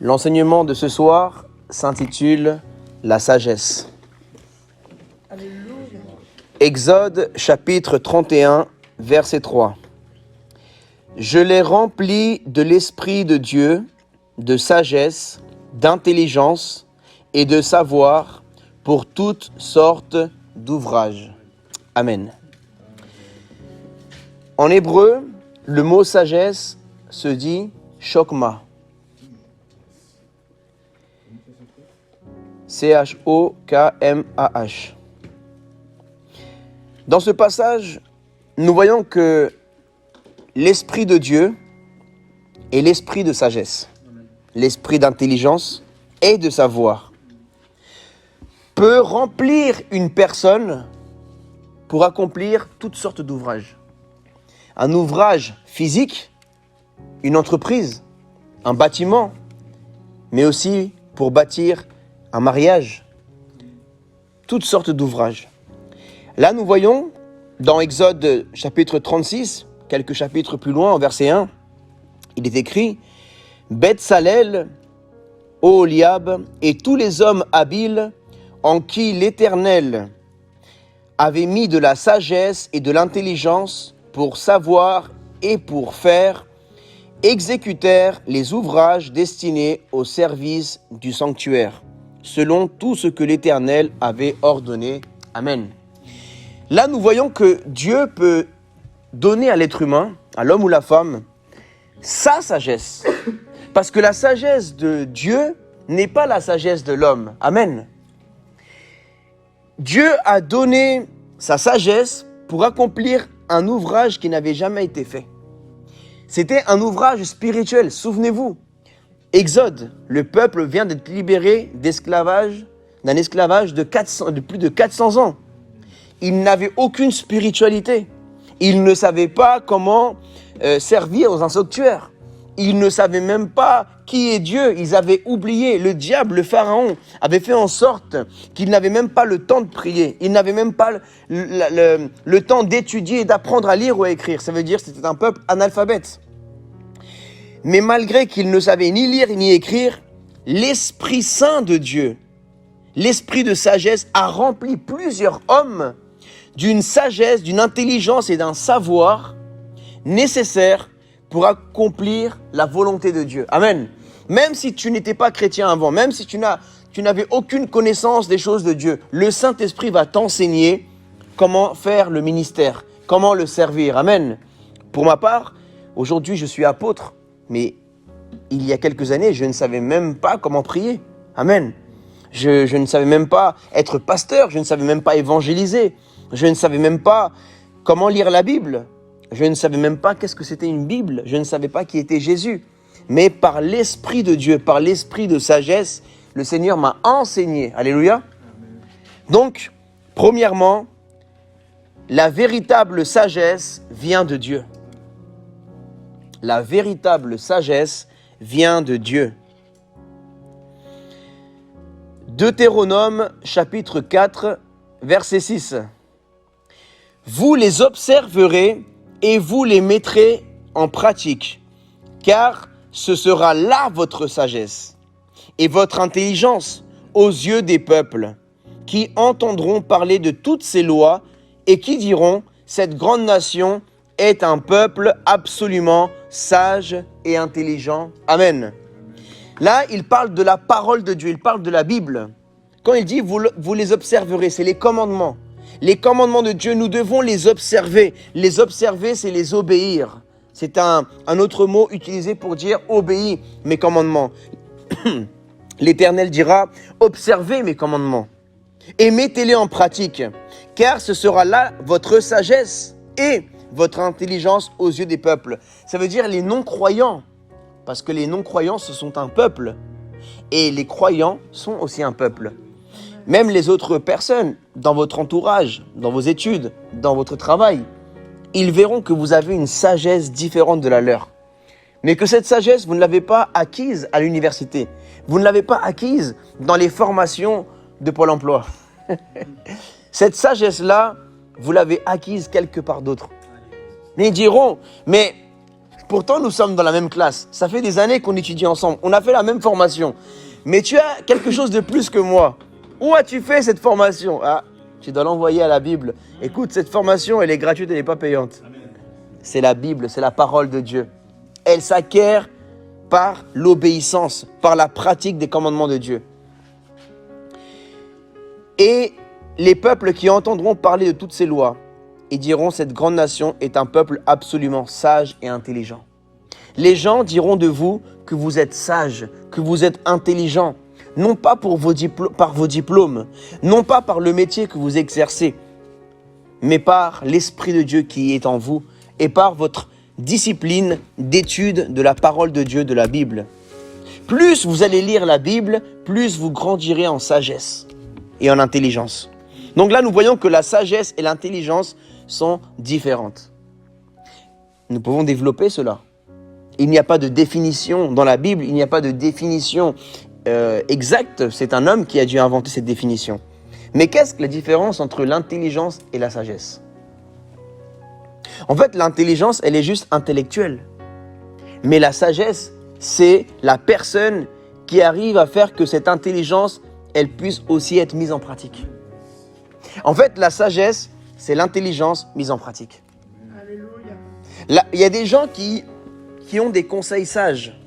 L'enseignement de ce soir s'intitule « La sagesse ». Exode chapitre 31, verset 3. « Je les remplis de l'Esprit de Dieu, de sagesse, d'intelligence et de savoir pour toutes sortes d'ouvrages. » Amen. En hébreu, le mot sagesse se dit chokma. C-H-O-K-M-A-H. Dans ce passage, nous voyons que l'Esprit de Dieu est l'esprit de sagesse, l'esprit d'intelligence et de savoir, peut remplir une personne pour accomplir toutes sortes d'ouvrages. Un ouvrage physique, une entreprise, un bâtiment, mais aussi pour bâtir un mariage, toutes sortes d'ouvrages. Là, nous voyons, dans Exode chapitre 36, quelques chapitres plus loin, au verset 1, il est écrit « Betsalel, Oholiab et tous les hommes habiles en qui l'Éternel avait mis de la sagesse et de l'intelligence pour savoir et pour faire, exécutèrent les ouvrages destinés au service du sanctuaire, selon tout ce que l'Éternel avait ordonné. » Amen. Là, nous voyons que Dieu peut donner à l'être humain, à l'homme ou la femme, sa sagesse. Parce que la sagesse de Dieu n'est pas la sagesse de l'homme. Amen. Dieu a donné sa sagesse pour accomplir un ouvrage qui n'avait jamais été fait. C'était un ouvrage spirituel, souvenez-vous. Exode, le peuple vient d'être libéré d'esclavage, d'un esclavage de plus de 400 ans. Ils n'avaient aucune spiritualité. Ils ne savaient pas comment servir dans un sanctuaire. Ils ne savaient même pas qui est Dieu. Ils avaient oublié. Le diable, le pharaon, avait fait en sorte qu'ils n'avaient même pas le temps de prier. Ils n'avaient même pas le temps d'étudier et d'apprendre à lire ou à écrire. Ça veut dire que c'était un peuple analphabète. Mais malgré qu'ils ne savaient ni lire ni écrire, l'Esprit Saint de Dieu, l'Esprit de sagesse, a rempli plusieurs hommes d'une sagesse, d'une intelligence et d'un savoir nécessaires pour accomplir la volonté de Dieu. Amen. Même si tu n'étais pas chrétien avant, même si tu n'avais aucune connaissance des choses de Dieu, le Saint-Esprit va t'enseigner comment faire le ministère, comment le servir. Amen. Pour ma part, aujourd'hui je suis apôtre, mais il y a quelques années, je ne savais même pas comment prier. Amen. Je ne savais même pas être pasteur, je ne savais même pas évangéliser, je ne savais même pas comment lire la Bible, je ne savais même pas qu'est-ce que c'était une Bible, je ne savais pas qui était Jésus. Mais par l'Esprit de Dieu, par l'Esprit de sagesse, le Seigneur m'a enseigné. Alléluia. Donc, premièrement, la véritable sagesse vient de Dieu. La véritable sagesse vient de Dieu. Deutéronome chapitre 4, verset 6. Vous les observerez et vous les mettrez en pratique, car ce sera là votre sagesse et votre intelligence aux yeux des peuples, qui entendront parler de toutes ces lois et qui diront, cette grande nation est un peuple absolument sage et intelligent. Amen. Là, il parle de la parole de Dieu, il parle de la Bible. Quand il dit vous les observerez, c'est les commandements. Les commandements de Dieu, nous devons les observer. Les observer, c'est les obéir. C'est un autre mot utilisé pour dire obéis mes commandements. L'Éternel dira observez mes commandements et mettez-les en pratique, car ce sera là votre sagesse et votre intelligence aux yeux des peuples. Ça veut dire les non-croyants. Parce que les non-croyants, ce sont un peuple. Et les croyants sont aussi un peuple. Même les autres personnes, dans votre entourage, dans vos études, dans votre travail, ils verront que vous avez une sagesse différente de la leur. Mais que cette sagesse, vous ne l'avez pas acquise à l'université. Vous ne l'avez pas acquise dans les formations de Pôle emploi. Cette sagesse-là, vous l'avez acquise quelque part d'autre. Mais ils diront, mais Pourtant, nous sommes dans la même classe. Ça fait des années qu'on étudie ensemble. On a fait la même formation. Mais tu as quelque chose de plus que moi. Où as-tu fait cette formation? Ah, tu dois l'envoyer à la Bible. Écoute, cette formation, elle est gratuite, elle n'est pas payante. C'est la Bible, c'est la parole de Dieu. Elle s'acquiert par l'obéissance, par la pratique des commandements de Dieu. Et les peuples qui entendront parler de toutes ces lois, ils diront, cette grande nation est un peuple absolument sage et intelligent. Les gens diront de vous que vous êtes sages, que vous êtes intelligents, non pas par vos diplômes, non pas par le métier que vous exercez, mais par l'Esprit de Dieu qui est en vous et par votre discipline d'étude de la parole de Dieu, de la Bible. Plus vous allez lire la Bible, plus vous grandirez en sagesse et en intelligence. Donc là, nous voyons que la sagesse et l'intelligence sont différentes. Nous pouvons développer cela. Il n'y a pas de définition dans la Bible, il n'y a pas de définition exacte. C'est un homme qui a dû inventer cette définition. Mais qu'est-ce que la différence entre l'intelligence et la sagesse? En fait, l'intelligence, elle est juste intellectuelle. Mais la sagesse, c'est la personne qui arrive à faire que cette intelligence, elle puisse aussi être mise en pratique. En fait, la sagesse, c'est l'intelligence mise en pratique. Là, il y a des gens qui ont des conseils sages,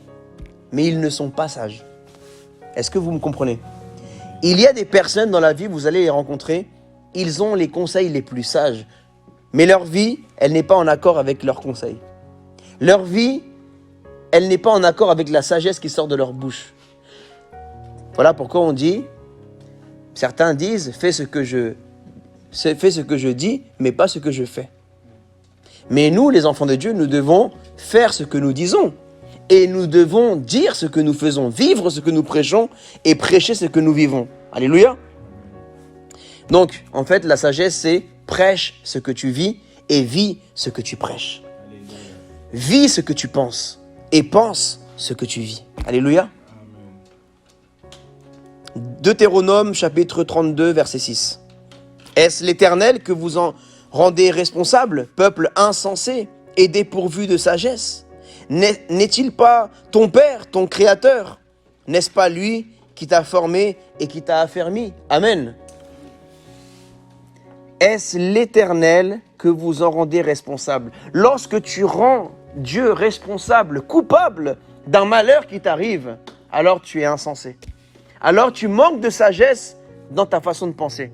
mais ils ne sont pas sages. Est-ce que vous me comprenez? Il y a des personnes dans la vie, vous allez les rencontrer, ils ont les conseils les plus sages, mais leur vie, elle n'est pas en accord avec leurs conseils. Leur vie, elle n'est pas en accord avec la sagesse qui sort de leur bouche. Voilà pourquoi on dit, certains disent, fais ce que je dis, mais pas ce que je fais. Mais nous, les enfants de Dieu, nous devons faire ce que nous disons. Et nous devons dire ce que nous faisons, vivre ce que nous prêchons et prêcher ce que nous vivons. Alléluia. Donc, en fait, la sagesse, c'est prêche ce que tu vis et vis ce que tu prêches. Alléluia. Vis ce que tu penses et pense ce que tu vis. Alléluia. Deutéronome, chapitre 32, verset 6. Est-ce l'Éternel que vous en rendez responsable, peuple insensé et dépourvu de sagesse? N'est-il pas ton Père, ton Créateur? N'est-ce pas lui qui t'a formé et qui t'a affermi? Amen. Est-ce l'Éternel que vous en rendez responsable? Lorsque tu rends Dieu responsable, coupable d'un malheur qui t'arrive, alors tu es insensé. Alors tu manques de sagesse dans ta façon de penser.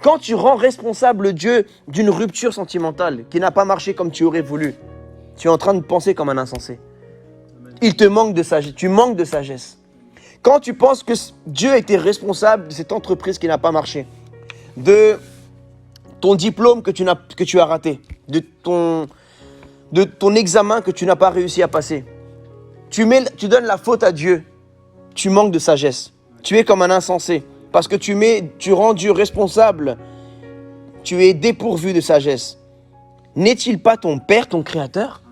Quand tu rends responsable Dieu d'une rupture sentimentale qui n'a pas marché comme tu aurais voulu, tu es en train de penser comme un insensé. Il te manque de sagesse. Tu manques de sagesse. Quand tu penses que Dieu était responsable de cette entreprise qui n'a pas marché, de ton diplôme que tu as raté, de ton examen que tu n'as pas réussi à passer, tu donnes la faute à Dieu. Tu manques de sagesse. Tu es comme un insensé. Parce que tu rends Dieu responsable. Tu es dépourvu de sagesse. N'est-il pas ton Père, ton Créateur?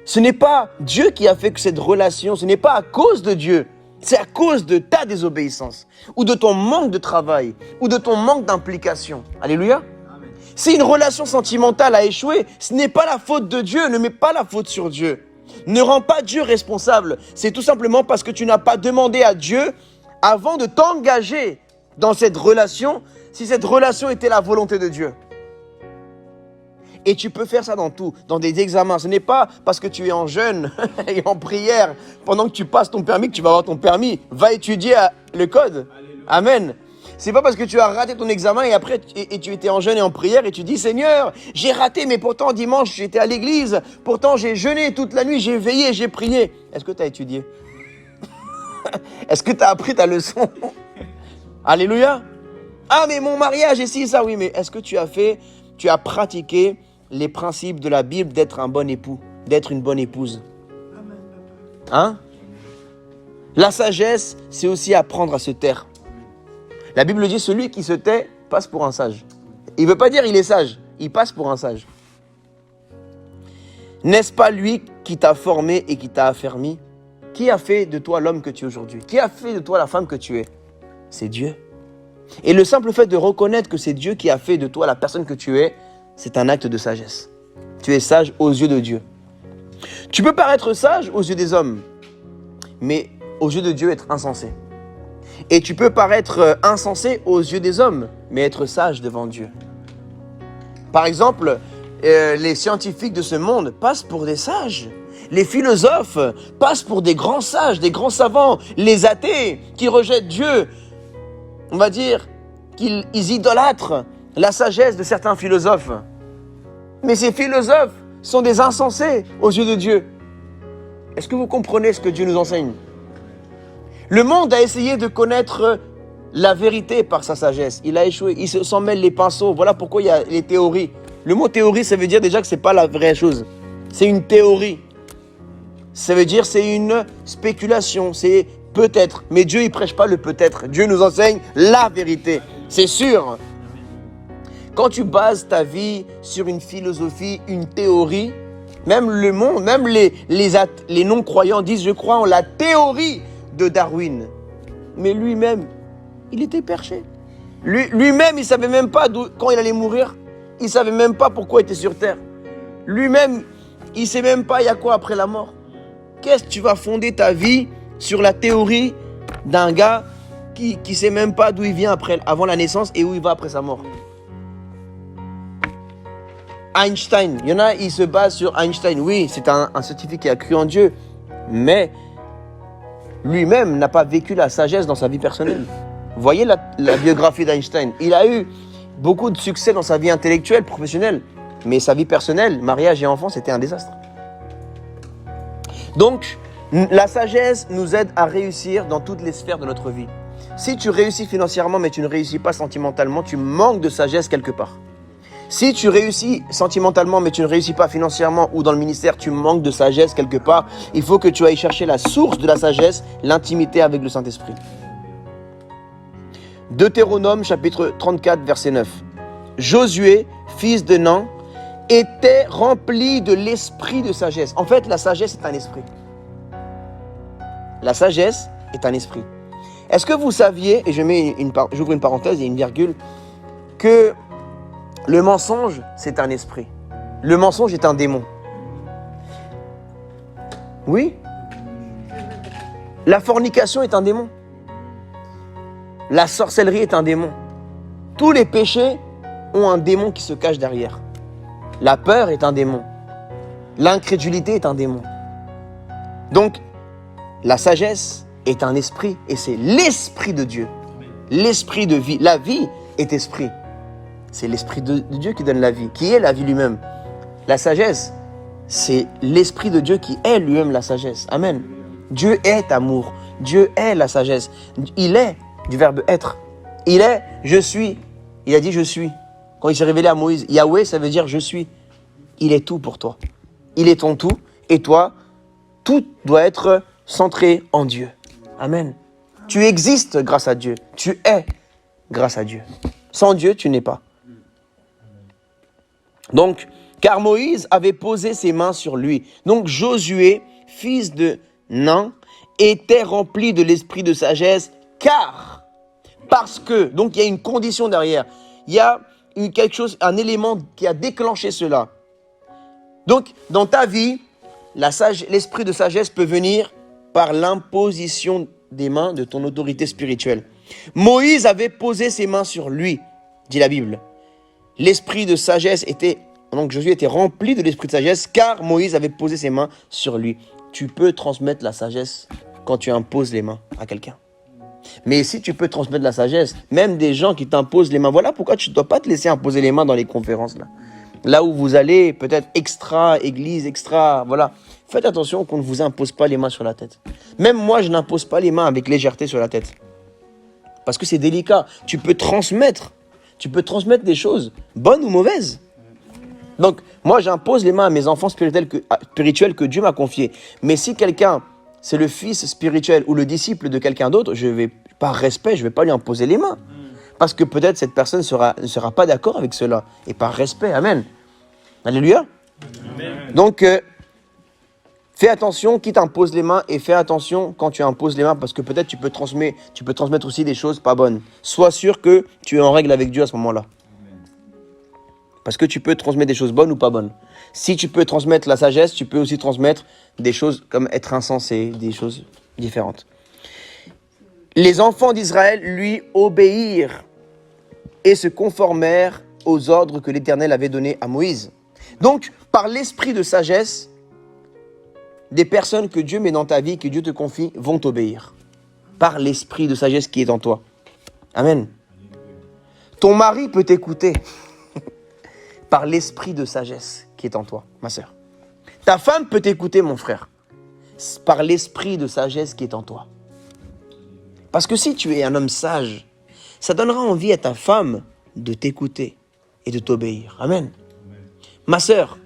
Ce n'est pas Dieu qui a fait que cette relation, ce n'est pas à cause de Dieu. C'est à cause de ta désobéissance, ou de ton manque de travail, ou de ton manque d'implication. Alléluia. Amen. Si une relation sentimentale a échoué, ce n'est pas la faute de Dieu, ne mets pas la faute sur Dieu. Ne rends pas Dieu responsable. C'est tout simplement parce que tu n'as pas demandé à Dieu avant de t'engager dans cette relation, si cette relation était la volonté de Dieu. Et tu peux faire ça dans tout, dans des examens. Ce n'est pas parce que tu es en jeûne et en prière pendant que tu passes ton permis que tu vas avoir ton permis. Va étudier le code. Alléluia. Amen. C'est pas parce que tu as raté ton examen et après tu étais en jeûne et en prière et tu dis Seigneur, j'ai raté mais pourtant dimanche j'étais à l'église, pourtant j'ai jeûné toute la nuit, j'ai veillé, j'ai prié. Est-ce que tu as étudié? Est-ce que tu as appris ta leçon? Alléluia. Ah mais mon mariage et si ça, oui, mais est-ce que tu as pratiqué les principes de la Bible d'être un bon époux, d'être une bonne épouse? Hein? La sagesse, c'est aussi apprendre à se taire. La Bible dit, celui qui se tait passe pour un sage. Il ne veut pas dire il est sage, il passe pour un sage. N'est-ce pas lui qui t'a formé et qui t'a affermi? Qui a fait de toi l'homme que tu es aujourd'hui? Qui a fait de toi la femme que tu es? C'est Dieu. Et le simple fait de reconnaître que c'est Dieu qui a fait de toi la personne que tu es, c'est un acte de sagesse. Tu es sage aux yeux de Dieu. Tu peux paraître sage aux yeux des hommes, mais aux yeux de Dieu être insensé. Et tu peux paraître insensé aux yeux des hommes, mais être sage devant Dieu. Par exemple, les scientifiques de ce monde passent pour des sages. Les philosophes passent pour des grands sages, des grands savants. Les athées qui rejettent Dieu, on va dire qu'ils idolâtrent la sagesse de certains philosophes. Mais ces philosophes sont des insensés aux yeux de Dieu. Est-ce que vous comprenez ce que Dieu nous enseigne? Le monde a essayé de connaître la vérité par sa sagesse. Il a échoué, il s'en mêle les pinceaux. Voilà pourquoi il y a les théories. Le mot théorie, ça veut dire déjà que ce n'est pas la vraie chose. C'est une théorie. Ça veut dire c'est une spéculation, c'est peut-être. Mais Dieu, il ne prêche pas le peut-être. Dieu nous enseigne la vérité. C'est sûr. Quand tu bases ta vie sur une philosophie, une théorie, même le monde, même les non-croyants disent « je crois en la théorie de Darwin ». Mais lui-même, il était perché. Lui-même, il ne savait même pas quand il allait mourir. Il ne savait même pas pourquoi il était sur Terre. Lui-même, il ne sait même pas il y a quoi après la mort. Qu'est-ce que tu vas fonder ta vie sur la théorie d'un gars qui ne sait même pas d'où il vient avant la naissance et où il va après sa mort? Einstein, il y en a, ils se basent sur Einstein. Oui, c'est un scientifique qui a cru en Dieu, mais lui-même n'a pas vécu la sagesse dans sa vie personnelle. Voyez la biographie d'Einstein. Il a eu beaucoup de succès dans sa vie intellectuelle, professionnelle, mais sa vie personnelle, mariage et enfants, c'était un désastre. Donc, la sagesse nous aide à réussir dans toutes les sphères de notre vie. Si tu réussis financièrement, mais tu ne réussis pas sentimentalement, tu manques de sagesse quelque part. Si tu réussis sentimentalement, mais tu ne réussis pas financièrement ou dans le ministère, tu manques de sagesse quelque part. Il faut que tu ailles chercher la source de la sagesse, l'intimité avec le Saint-Esprit. Deutéronome, chapitre 34, verset 9. Josué, fils de Nun, était rempli de l'esprit de sagesse. En fait, la sagesse est un esprit. La sagesse est un esprit. Est-ce que vous saviez, et j'ouvre une parenthèse et une virgule, que le mensonge, c'est un esprit. Le mensonge est un démon. Oui. La fornication est un démon. La sorcellerie est un démon. Tous les péchés ont un démon qui se cache derrière. La peur est un démon. L'incrédulité est un démon. Donc, la sagesse est un esprit et c'est l'esprit de Dieu. L'esprit de vie. La vie est esprit. C'est l'esprit de Dieu qui donne la vie, qui est la vie lui-même. La sagesse, c'est l'esprit de Dieu qui est lui-même la sagesse. Amen. Dieu est amour. Dieu est la sagesse. Il est du verbe être. Il est, je suis. Il a dit je suis. Quand il s'est révélé à Moïse, Yahweh, ça veut dire je suis. Il est tout pour toi. Il est ton tout. Et toi, tout doit être centré en Dieu. Amen. Tu existes grâce à Dieu. Tu es grâce à Dieu. Sans Dieu, tu n'es pas. Donc, car Moïse avait posé ses mains sur lui. Donc, Josué, fils de Nun, était rempli de l'esprit de sagesse, parce que, donc il y a une condition derrière. Il y a quelque chose, un élément qui a déclenché cela. Donc, dans ta vie, l'esprit de sagesse peut venir par l'imposition des mains de ton autorité spirituelle. Moïse avait posé ses mains sur lui, dit la Bible. L'esprit de sagesse donc Josué était rempli de l'esprit de sagesse, car Moïse avait posé ses mains sur lui. Tu peux transmettre la sagesse quand tu imposes les mains à quelqu'un. Mais si tu peux transmettre la sagesse, même des gens qui t'imposent les mains, voilà pourquoi tu ne dois pas te laisser imposer les mains dans les conférences. Là où vous allez, peut-être église, voilà. Faites attention qu'on ne vous impose pas les mains sur la tête. Même moi, je n'impose pas les mains avec légèreté sur la tête. Parce que c'est délicat. Tu peux transmettre des choses, bonnes ou mauvaises. Donc, moi, j'impose les mains à mes enfants spirituels que Dieu m'a confiés. Mais si quelqu'un, c'est le fils spirituel ou le disciple de quelqu'un d'autre, par respect, je ne vais pas lui imposer les mains. Parce que peut-être cette personne ne sera pas d'accord avec cela. Et par respect, amen. Alléluia. Amen. Donc, fais attention qui t'impose les mains et fais attention quand tu imposes les mains parce que peut-être tu peux transmettre aussi des choses pas bonnes. Sois sûr que tu es en règle avec Dieu à ce moment-là. Parce que tu peux transmettre des choses bonnes ou pas bonnes. Si tu peux transmettre la sagesse, tu peux aussi transmettre des choses comme être insensé, des choses différentes. Les enfants d'Israël lui obéirent et se conformèrent aux ordres que l'Éternel avait donnés à Moïse. Donc, par l'esprit de sagesse, des personnes que Dieu met dans ta vie, que Dieu te confie, vont t'obéir. Par l'esprit de sagesse qui est en toi. Amen. Ton mari peut t'écouter par l'esprit de sagesse qui est en toi, ma sœur. Ta femme peut t'écouter, mon frère, par l'esprit de sagesse qui est en toi. Parce que si tu es un homme sage, ça donnera envie à ta femme de t'écouter et de t'obéir. Amen. Ma sœur,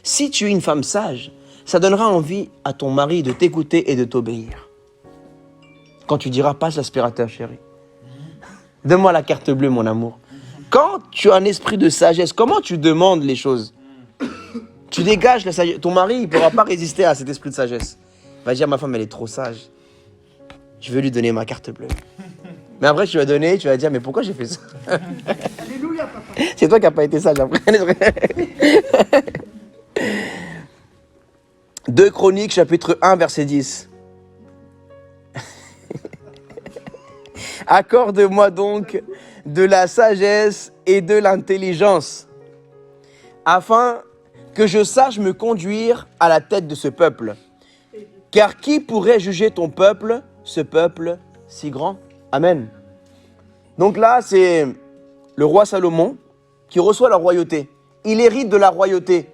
si tu es une femme sage, ça donnera envie à ton mari de t'écouter et de t'obéir. Quand tu diras, passe l'aspirateur, chérie. Donne-moi la carte bleue, mon amour. Quand tu as un esprit de sagesse, comment tu demandes les choses? Tu dégages la sagesse. Ton mari, il ne pourra pas résister à cet esprit de sagesse. Il va dire, ma femme, elle est trop sage. Je vais lui donner ma carte bleue. Mais après, tu vas donner, tu vas dire, mais pourquoi j'ai fait ça? Alléluia, papa. C'est toi qui n'as pas été sage après. 2 Chroniques, chapitre 1, verset 10. Accorde-moi donc de la sagesse et de l'intelligence, afin que je sache me conduire à la tête de ce peuple. Car qui pourrait juger ton peuple, ce peuple si grand? Amen. Donc là, c'est le roi Salomon qui reçoit la royauté. Il hérite de la royauté.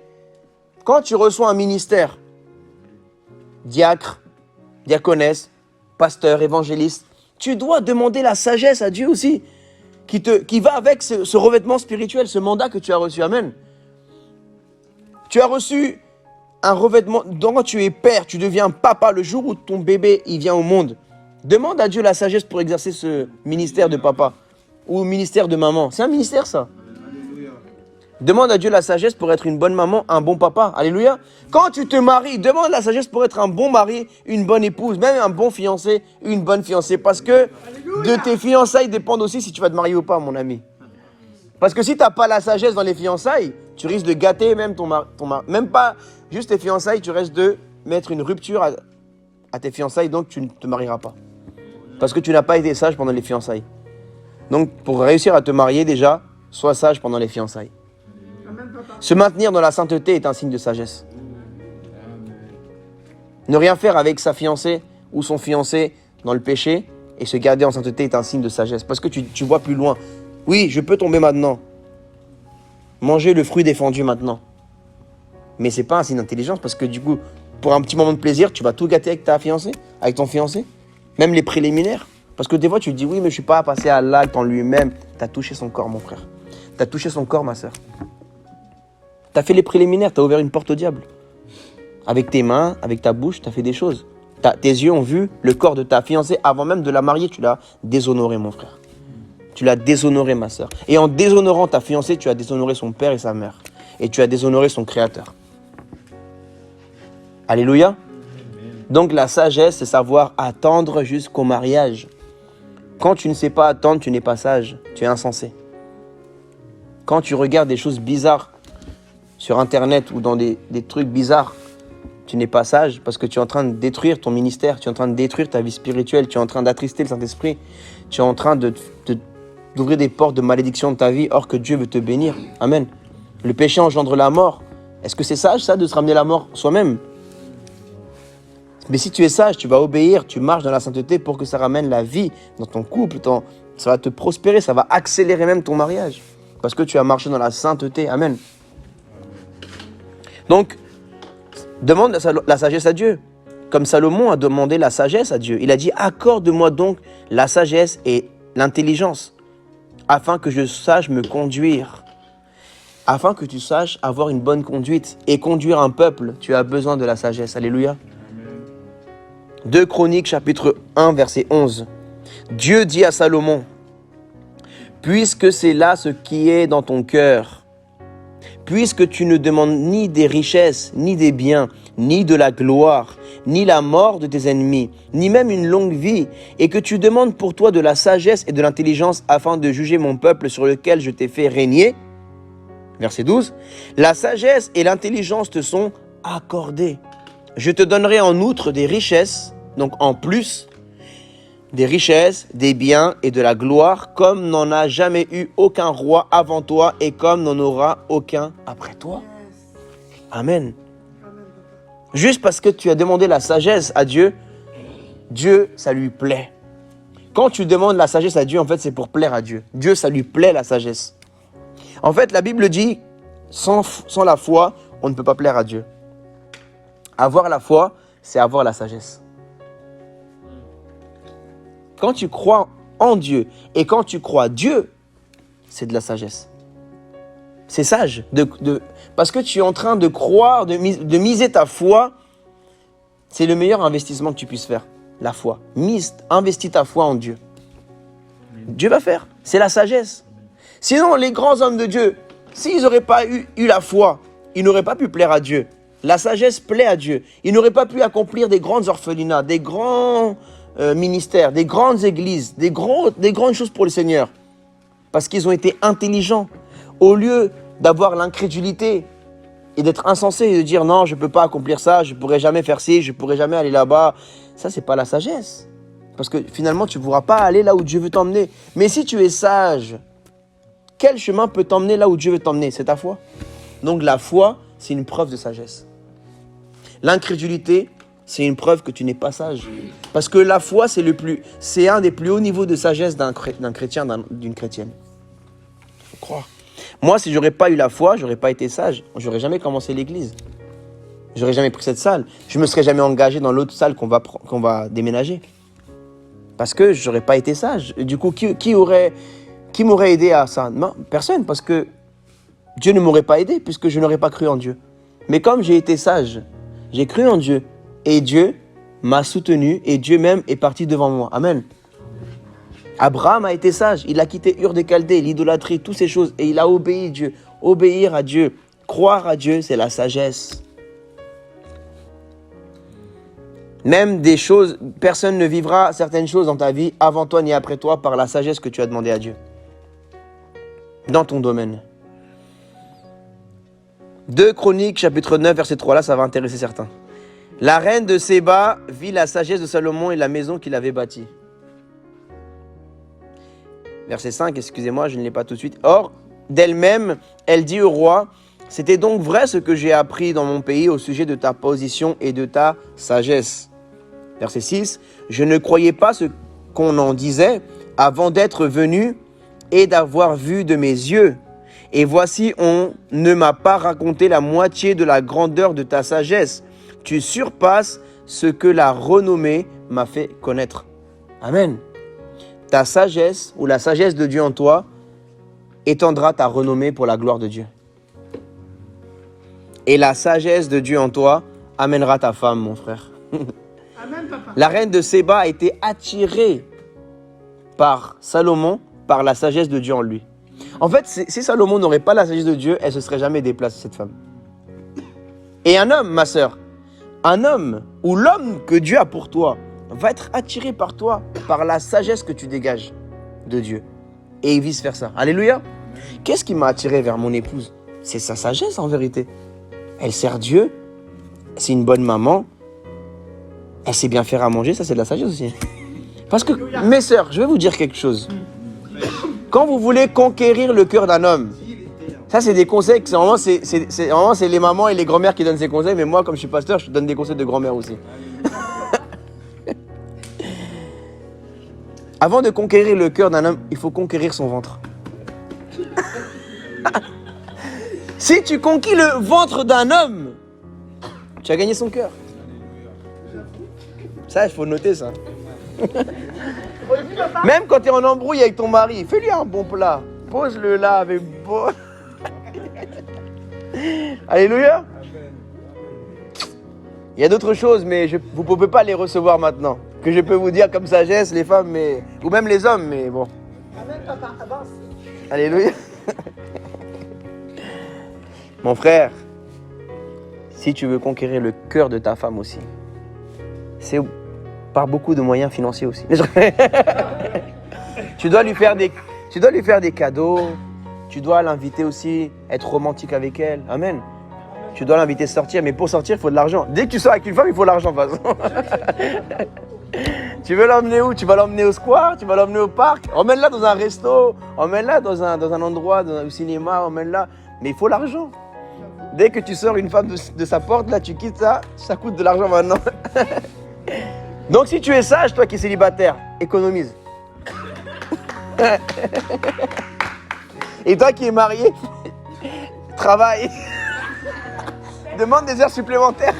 Quand tu reçois un ministère, diacre, diaconesse, pasteur, évangéliste, tu dois demander la sagesse à Dieu aussi, qui va avec ce revêtement spirituel, ce mandat que tu as reçu. Amen. Tu as reçu un revêtement, quand tu es père, tu deviens papa le jour où ton bébé il vient au monde. Demande à Dieu la sagesse pour exercer ce ministère de papa ou ministère de maman. C'est un ministère, ça. Demande à Dieu la sagesse pour être une bonne maman, un bon papa. Alléluia. Quand tu te maries, demande la sagesse pour être un bon mari, une bonne épouse, même un bon fiancé, une bonne fiancée. Parce que de tes fiançailles dépendent aussi si tu vas te marier ou pas, mon ami. Parce que si tu n'as pas la sagesse dans les fiançailles, tu risques de gâter même ton mari. Même pas juste tes fiançailles, tu risques de mettre une rupture à tes fiançailles, donc tu ne te marieras pas. Parce que tu n'as pas été sage pendant les fiançailles. Donc pour réussir à te marier déjà, sois sage pendant les fiançailles. Se maintenir dans la sainteté est un signe de sagesse. Ne rien faire avec sa fiancée ou son fiancé dans le péché et se garder en sainteté est un signe de sagesse. Parce que tu vois plus loin. Oui, je peux tomber maintenant. Manger le fruit défendu maintenant. Mais c'est pas un signe d'intelligence parce que du coup, pour un petit moment de plaisir, tu vas tout gâter avec ta fiancée, avec ton fiancé. Même les préliminaires. Parce que des fois, tu te dis, oui, mais je suis pas passé à l'acte en lui-même. Tu as touché son corps, mon frère. Tu as touché son corps, ma soeur. Tu as fait les préliminaires, tu as ouvert une porte au diable. Avec tes mains, avec ta bouche, tu as fait des choses. Tes yeux ont vu le corps de ta fiancée avant même de la marier. Tu l'as déshonoré, mon frère. Tu l'as déshonoré, ma soeur. Et en déshonorant ta fiancée, tu as déshonoré son père et sa mère. Et tu as déshonoré son créateur. Alléluia. Donc la sagesse, c'est savoir attendre jusqu'au mariage. Quand tu ne sais pas attendre, tu n'es pas sage. Tu es insensé. Quand tu regardes des choses bizarres sur Internet ou dans des trucs bizarres, tu n'es pas sage parce que tu es en train de détruire ton ministère, tu es en train de détruire ta vie spirituelle, tu es en train d'attrister le Saint-Esprit, tu es en train d'ouvrir des portes de malédiction de ta vie, or que Dieu veut te bénir. Amen. Le péché engendre la mort. Est-ce que c'est sage, ça, de se ramener la mort soi-même? Mais si tu es sage, tu vas obéir, tu marches dans la sainteté pour que ça ramène la vie dans ton couple, ça va te prospérer, ça va accélérer même ton mariage. Parce que tu as marché dans la sainteté. Amen. Donc, demande la sagesse à Dieu. Comme Salomon a demandé la sagesse à Dieu. Il a dit, accorde-moi donc la sagesse et l'intelligence, afin que je sache me conduire. Afin que tu saches avoir une bonne conduite et conduire un peuple, tu as besoin de la sagesse. Alléluia. 2 Chroniques, chapitre 1, verset 11. Dieu dit à Salomon, « Puisque c'est là ce qui est dans ton cœur, puisque tu ne demandes ni des richesses, ni des biens, ni de la gloire, ni la mort de tes ennemis, ni même une longue vie, et que tu demandes pour toi de la sagesse et de l'intelligence afin de juger mon peuple sur lequel je t'ai fait régner, Verset 12. La sagesse et l'intelligence te sont accordées. Je te donnerai en outre des richesses, donc en plus, des richesses, des biens et de la gloire, comme n'en a jamais eu aucun roi avant toi et comme n'en aura aucun après toi. Amen. Juste parce que tu as demandé la sagesse à Dieu, Dieu, ça lui plaît. Quand tu demandes la sagesse à Dieu, en fait, c'est pour plaire à Dieu. Dieu, ça lui plaît la sagesse. En fait, la Bible dit, sans la foi, on ne peut pas plaire à Dieu. Avoir la foi, c'est avoir la sagesse. Quand tu crois en Dieu et quand tu crois Dieu, c'est de la sagesse. C'est sage. Parce que tu es en train de croire, de miser ta foi. C'est le meilleur investissement que tu puisses faire. La foi. Investis ta foi en Dieu. Dieu va faire. C'est la sagesse. Sinon, les grands hommes de Dieu, s'ils n'auraient pas eu la foi, ils n'auraient pas pu plaire à Dieu. La sagesse plaît à Dieu. Ils n'auraient pas pu accomplir des grands orphelinats, des grands ministères, des grandes églises, des grandes choses pour le Seigneur. Parce qu'ils ont été intelligents. Au lieu d'avoir l'incrédulité et d'être insensé et de dire non, je ne peux pas accomplir ça, je ne pourrai jamais faire ci, je ne pourrai jamais aller là-bas. Ça, ce n'est pas la sagesse. Parce que finalement, tu ne pourras pas aller là où Dieu veut t'emmener. Mais si tu es sage, quel chemin peut t'emmener là où Dieu veut t'emmener? C'est ta foi. Donc la foi, c'est une preuve de sagesse. L'incrédulité, c'est une preuve que tu n'es pas sage. Parce que la foi, c'est un des plus hauts niveaux de sagesse d'un chrétien, d'une chrétienne. Il faut croire. Moi, si je n'aurais pas eu la foi, je n'aurais pas été sage. Je n'aurais jamais commencé l'église. Je n'aurais jamais pris cette salle. Je ne me serais jamais engagé dans l'autre salle qu'on va déménager. Parce que je n'aurais pas été sage. Et du coup, qui m'aurait aidé à ça? Non, personne, parce que Dieu ne m'aurait pas aidé, puisque je n'aurais pas cru en Dieu. Mais comme j'ai été sage, j'ai cru en Dieu, et Dieu m'a soutenu, et Dieu même est parti devant moi. Amen. Abraham a été sage, il a quitté Ur des Chaldées, l'idolâtrie, toutes ces choses, et il a obéi à Dieu. Obéir à Dieu, croire à Dieu, c'est la sagesse. Même des choses, personne ne vivra certaines choses dans ta vie avant toi ni après toi par la sagesse que tu as demandé à Dieu. Dans ton domaine. 2 Chroniques, chapitre 9, verset 3, là, ça va intéresser certains. La reine de Séba vit la sagesse de Salomon et la maison qu'il avait bâtie. Verset 5, excusez-moi, je ne l'ai pas tout de suite. Or, d'elle-même, elle dit au roi, « C'était donc vrai ce que j'ai appris dans mon pays au sujet de ta position et de ta sagesse. » Verset 6, « Je ne croyais pas ce qu'on en disait avant d'être venu et d'avoir vu de mes yeux. Et voici, on ne m'a pas raconté la moitié de la grandeur de ta sagesse. Tu surpasses ce que la renommée m'a fait connaître. » Amen. Ta sagesse ou la sagesse de Dieu en toi étendra ta renommée pour la gloire de Dieu. Et la sagesse de Dieu en toi amènera ta femme, mon frère. Amen, papa. La reine de Séba a été attirée par Salomon, par la sagesse de Dieu en lui. En fait, si Salomon n'aurait pas la sagesse de Dieu, elle ne se serait jamais déplacée, cette femme. Et un homme, ma sœur, un homme ou l'homme que Dieu a pour toi va être attiré par toi, par la sagesse que tu dégages de Dieu. Et vice-versa. Alléluia. Qu'est-ce qui m'a attiré vers mon épouse? C'est sa sagesse en vérité. Elle sert Dieu, c'est une bonne maman, elle sait bien faire à manger, ça c'est de la sagesse aussi. Parce que, mes sœurs, je vais vous dire quelque chose. Quand vous voulez conquérir le cœur d'un homme, ça c'est des conseils, c'est les mamans et les grand-mères qui donnent ces conseils, mais moi comme je suis pasteur, je donne des conseils de grand-mère aussi. Avant de conquérir le cœur d'un homme, il faut conquérir son ventre. Si tu conquis le ventre d'un homme, tu as gagné son cœur. Ça, il faut noter ça. Même quand tu es en embrouille avec ton mari, fais-lui un bon plat. Pose-le là avec bon... Alléluia. Il y a d'autres choses, mais vous ne pouvez pas les recevoir maintenant. Que je peux vous dire comme sagesse, les femmes, ou même les hommes, mais bon. Amen, papa, avance. Alléluia. Mon frère, si tu veux conquérir le cœur de ta femme aussi, c'est par beaucoup de moyens financiers aussi. Tu dois lui faire des cadeaux, tu dois l'inviter aussi, être romantique avec elle. Amen. Tu dois l'inviter à sortir, mais pour sortir, il faut de l'argent. Dès que tu sors avec une femme, il faut de l'argent, de toute façon. Tu veux l'emmener où? Tu vas l'emmener au square? Tu vas l'emmener au parc? Emmène-la dans un resto, emmène-la dans un endroit, au cinéma, emmène-la. Mais il faut l'argent. Dès que tu sors une femme de sa porte, là, tu quittes ça coûte de l'argent maintenant. Donc si tu es sage, toi qui es célibataire, économise. Et toi qui es marié, travaille. Demande des heures supplémentaires.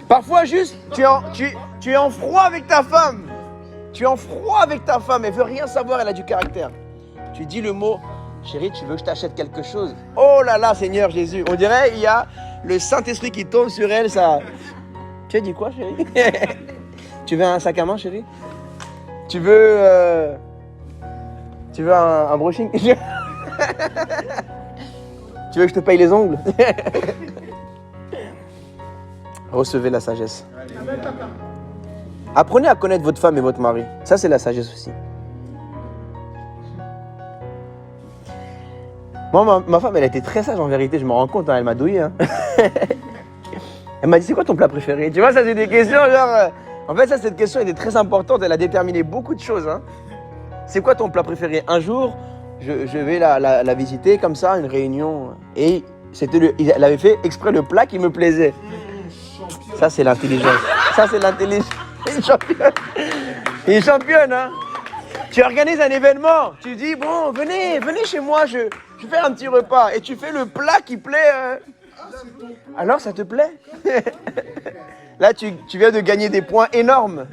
Parfois juste, tu es en froid avec ta femme. Tu es en froid avec ta femme, elle veut rien savoir, elle a du caractère. Tu dis le mot, chérie, tu veux que je t'achète quelque chose? Oh là là, Seigneur Jésus. On dirait il y a le Saint-Esprit qui tombe sur elle, ça. Tu as dit quoi, chérie? Tu veux un sac à main, chérie? Tu veux un brushing? Tu veux que je te paye les ongles? Recevez la sagesse. Amen, papa. Apprenez à connaître votre femme et votre mari. Ça, c'est la sagesse aussi. Moi, ma femme, elle a été très sage en vérité. Je me rends compte, hein, elle m'a douillé. Hein. Elle m'a dit, c'est quoi ton plat préféré? Tu vois, ça, c'est des questions genre... En fait, ça, cette question était très importante. Elle a déterminé beaucoup de choses. Hein. C'est quoi ton plat préféré? Un jour, je vais la visiter comme ça, une réunion. Et elle avait fait exprès le plat qui me plaisait. Ça, c'est l'intelligence. Ça, c'est l'intelligence. Il est championne, hein. Tu organises un événement. Tu dis, bon, venez chez moi, je fais un petit repas. Et tu fais le plat qui plaît. Alors, ça te plaît? Là, tu viens de gagner des points énormes.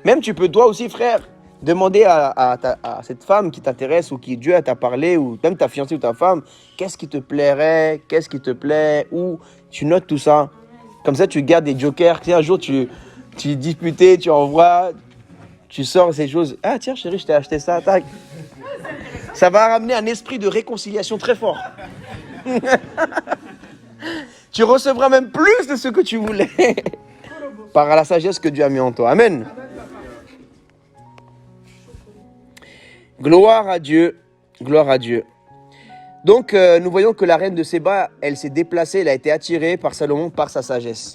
Même tu peux, toi aussi, frère, demander à cette femme qui t'intéresse ou qui Dieu t'a parlé, ou même ta fiancée ou ta femme, qu'est-ce qui te plairait, qu'est-ce qui te plaît, ou tu notes tout ça. Comme ça, tu gardes des jokers. Si un jour, tu es disputé, tu envoies, tu sors ces choses. Ah tiens, chérie, je t'ai acheté ça, tac. Ça va ramener un esprit de réconciliation très fort. Tu recevras même plus de ce que tu voulais par la sagesse que Dieu a mis en toi. Amen. Gloire à Dieu, gloire à Dieu. Donc, nous voyons que la reine de Séba, elle s'est déplacée, elle a été attirée par Salomon par sa sagesse.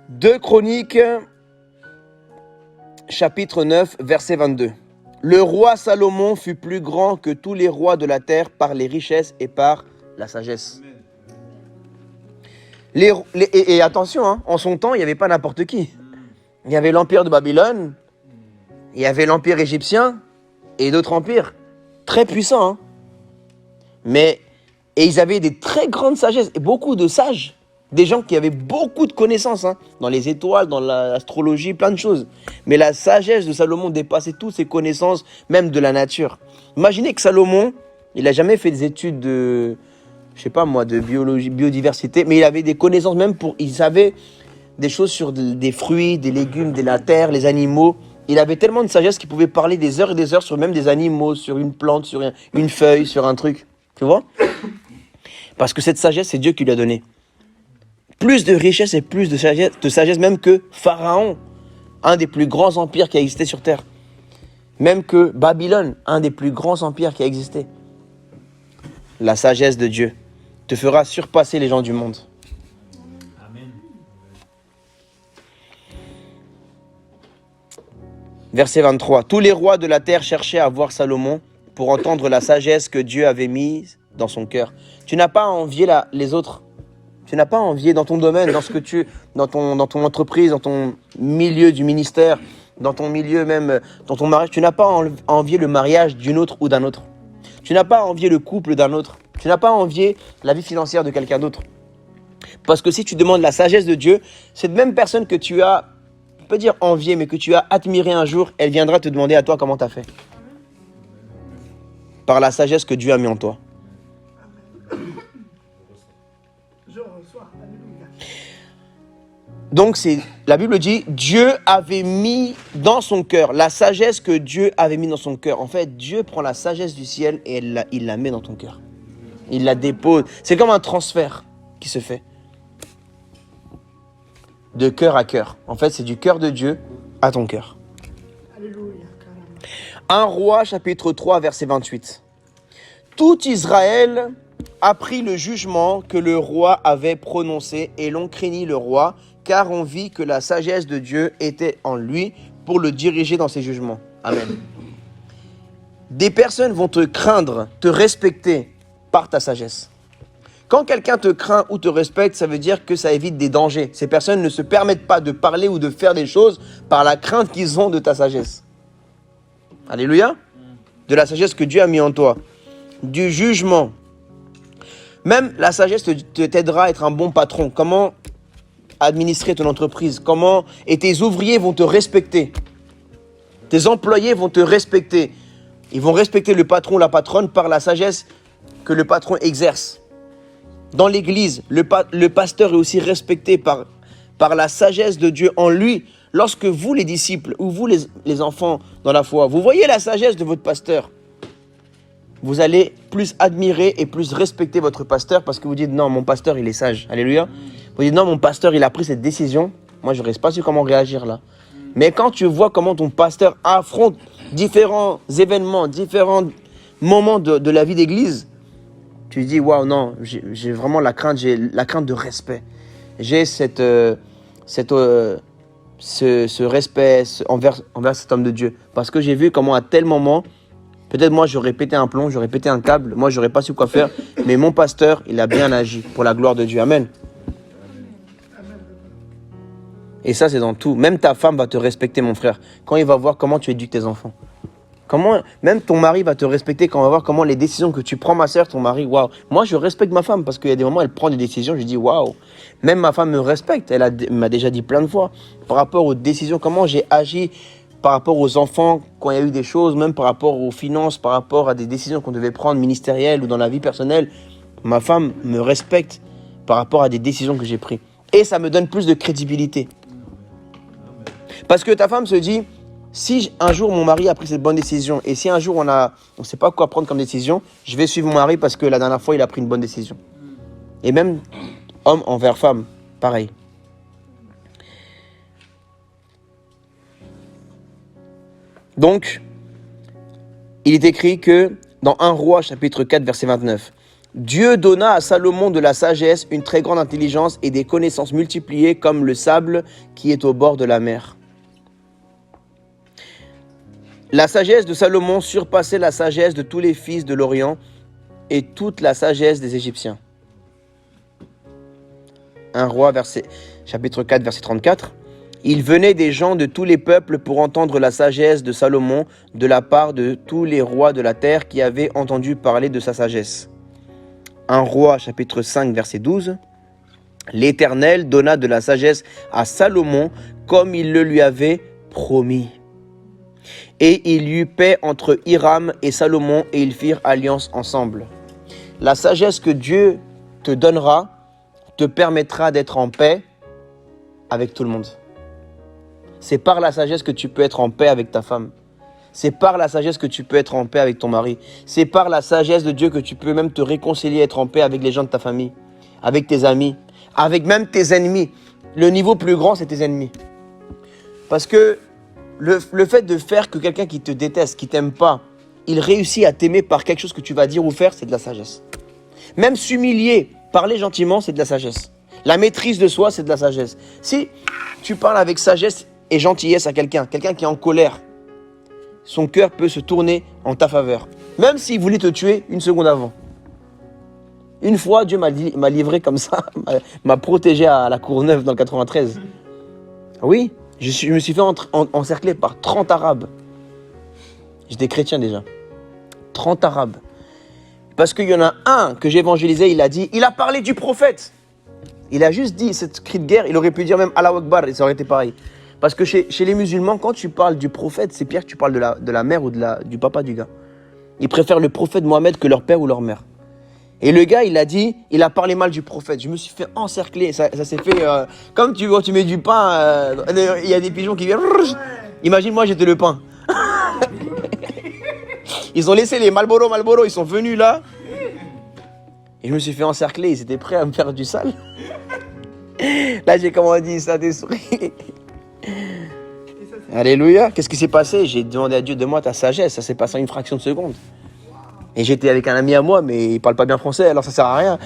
2 Chroniques, chapitre 9, verset 22. Le roi Salomon fut plus grand que tous les rois de la terre par les richesses et par la sagesse. Et attention, hein, en son temps, il n'y avait pas n'importe qui. Il y avait l'empire de Babylone, il y avait l'empire égyptien et d'autres empires très puissants. Hein. Et ils avaient des très grandes sagesses et beaucoup de sages. Des gens qui avaient beaucoup de connaissances hein, dans les étoiles, dans l'astrologie, plein de choses. Mais la sagesse de Salomon dépassait toutes ses connaissances, même de la nature. Imaginez que Salomon, il n'a jamais fait des études de, je sais pas moi, de biologie, biodiversité, mais il avait des connaissances même il savait des choses sur des fruits, des légumes, de la terre, les animaux. Il avait tellement de sagesse qu'il pouvait parler des heures et des heures sur même des animaux, sur une plante, sur une feuille, sur un truc. Tu vois? Parce que cette sagesse, c'est Dieu qui lui a donné. Plus de richesse et plus de sagesse même que Pharaon, un des plus grands empires qui a existé sur terre. Même que Babylone, un des plus grands empires qui a existé. La sagesse de Dieu te fera surpasser les gens du monde. Amen. Verset 23. Tous les rois de la terre cherchaient à voir Salomon pour entendre la sagesse que Dieu avait mise dans son cœur. Tu n'as pas à envier les autres. Tu n'as pas à envier dans ton domaine, dans ton entreprise, dans ton milieu du ministère, dans ton milieu même, dans ton mariage. Tu n'as pas à envier le mariage d'une autre ou d'un autre. Tu n'as pas à envier le couple d'un autre. Tu n'as pas à envier la vie financière de quelqu'un d'autre. Parce que si tu demandes la sagesse de Dieu, cette même personne que tu as, on peut dire envié, mais que tu as admiré un jour, elle viendra te demander à toi comment tu as fait. Par la sagesse que Dieu a mis en toi. Je reçois. Alléluia. Donc, la Bible dit, Dieu avait mis dans son cœur, la sagesse que Dieu avait mis dans son cœur. En fait, Dieu prend la sagesse du ciel et il la met dans ton cœur. Il la dépose. C'est comme un transfert qui se fait. de cœur à cœur. En fait, c'est du cœur de Dieu à ton cœur. Alléluia, carrément. 1 Roi, chapitre 3, verset 28. Tout Israël apprit le jugement que le roi avait prononcé et l'on craignit le roi, car on vit que la sagesse de Dieu était en lui pour le diriger dans ses jugements. Amen. Des personnes vont te craindre, te respecter par ta sagesse. Quand quelqu'un te craint ou te respecte, ça veut dire que ça évite des dangers. Ces personnes ne se permettent pas de parler ou de faire des choses par la crainte qu'ils ont de ta sagesse. Alléluia. De la sagesse que Dieu a mis en toi. Du jugement. Même la sagesse t'aidera à être un bon patron. Comment administrer ton entreprise. Comment et tes ouvriers vont te respecter. Tes employés vont te respecter. Ils vont respecter le patron, la patronne par la sagesse que le patron exerce. Dans l'église, le pasteur est aussi respecté par la sagesse de Dieu en lui. Lorsque vous, les disciples, ou vous, les enfants dans la foi, vous voyez la sagesse de votre pasteur, vous allez plus admirer et plus respecter votre pasteur parce que vous dites, non, mon pasteur, il est sage. Alléluia. Vous dites, non, mon pasteur, il a pris cette décision. Moi, je ne reste pas sûr comment réagir là. Mais quand tu vois comment ton pasteur affronte différents événements, différents moments de la vie d'église, tu dis, waouh, non, j'ai vraiment la crainte de respect. J'ai ce respect envers cet homme de Dieu. Parce que j'ai vu comment à tel moment, peut-être moi j'aurais pété un plomb, j'aurais pété un câble, moi j'aurais pas su quoi faire, mais mon pasteur, il a bien agi pour la gloire de Dieu. Amen. Et ça, c'est dans tout. Même ta femme va te respecter, mon frère, quand il va voir comment tu éduques tes enfants. Même ton mari va te respecter quand on va voir comment les décisions que tu prends, ma soeur, ton mari, waouh. Moi, je respecte ma femme parce qu'il y a des moments où elle prend des décisions, je dis waouh. Même ma femme me respecte. Elle m'a déjà dit plein de fois par rapport aux décisions, comment j'ai agi par rapport aux enfants quand il y a eu des choses, même par rapport aux finances, par rapport à des décisions qu'on devait prendre ministérielles ou dans la vie personnelle. Ma femme me respecte par rapport à des décisions que j'ai prises. Et ça me donne plus de crédibilité. Parce que ta femme se dit, si un jour mon mari a pris cette bonne décision et si un jour on ne sait pas quoi prendre comme décision, je vais suivre mon mari parce que la dernière fois il a pris une bonne décision. Et même homme envers femme, pareil. Donc, il est écrit que dans 1 Roi chapitre 4 verset 29, Dieu donna à Salomon de la sagesse, une très grande intelligence et des connaissances multipliées comme le sable qui est au bord de la mer. La sagesse de Salomon surpassait la sagesse de tous les fils de l'Orient et toute la sagesse des Égyptiens. 1 Roi chapitre 4 verset 34. Il venait des gens de tous les peuples pour entendre la sagesse de Salomon de la part de tous les rois de la terre qui avaient entendu parler de sa sagesse. 1 Roi chapitre 5 verset 12. L'Éternel donna de la sagesse à Salomon comme il le lui avait promis. Et il y eut paix entre Hiram et Salomon et ils firent alliance ensemble. La sagesse que Dieu te donnera te permettra d'être en paix avec tout le monde. C'est par la sagesse que tu peux être en paix avec ta femme. C'est par la sagesse que tu peux être en paix avec ton mari. C'est par la sagesse de Dieu que tu peux même te réconcilier, être en paix avec les gens de ta famille, avec tes amis, avec même tes ennemis. Le niveau plus grand, c'est tes ennemis. Parce que le fait de faire que quelqu'un qui te déteste, qui t'aime pas, il réussit à t'aimer par quelque chose que tu vas dire ou faire, c'est de la sagesse. Même s'humilier, parler gentiment, c'est de la sagesse. La maîtrise de soi, c'est de la sagesse. Si tu parles avec sagesse et gentillesse à quelqu'un qui est en colère, son cœur peut se tourner en ta faveur. Même s'il voulait te tuer une seconde avant. Une fois, Dieu m'a livré comme ça, m'a protégé à la Courneuve dans le 93. Oui, je me suis fait encercler par 30 Arabes. J'étais chrétien déjà. 30 Arabes. Parce qu'il y en a un que j'évangélisais, il a parlé du prophète. Il a juste dit cette cri de guerre, il aurait pu dire même Allah Akbar et ça aurait été pareil. Parce que chez les musulmans, quand tu parles du prophète, c'est pire que tu parles de la mère ou du papa du gars. Ils préfèrent le prophète Mohammed que leur père ou leur mère. Et le gars, il a parlé mal du prophète. Je me suis fait encercler. Ça s'est fait comme tu mets du pain. Il y a des pigeons qui viennent. Imagine, moi, j'étais le pain. Ils ont laissé les Marlboro, ils sont venus là. Et je me suis fait encercler. Ils étaient prêts à me faire du sale. Là, j'ai comment on dit ça, des souris. Alléluia. Qu'est-ce qui s'est passé? J'ai demandé à Dieu, donne-moi ta sagesse. Ça s'est passé en une fraction de seconde. Et j'étais avec un ami à moi, mais il parle pas bien français, alors ça sert à rien.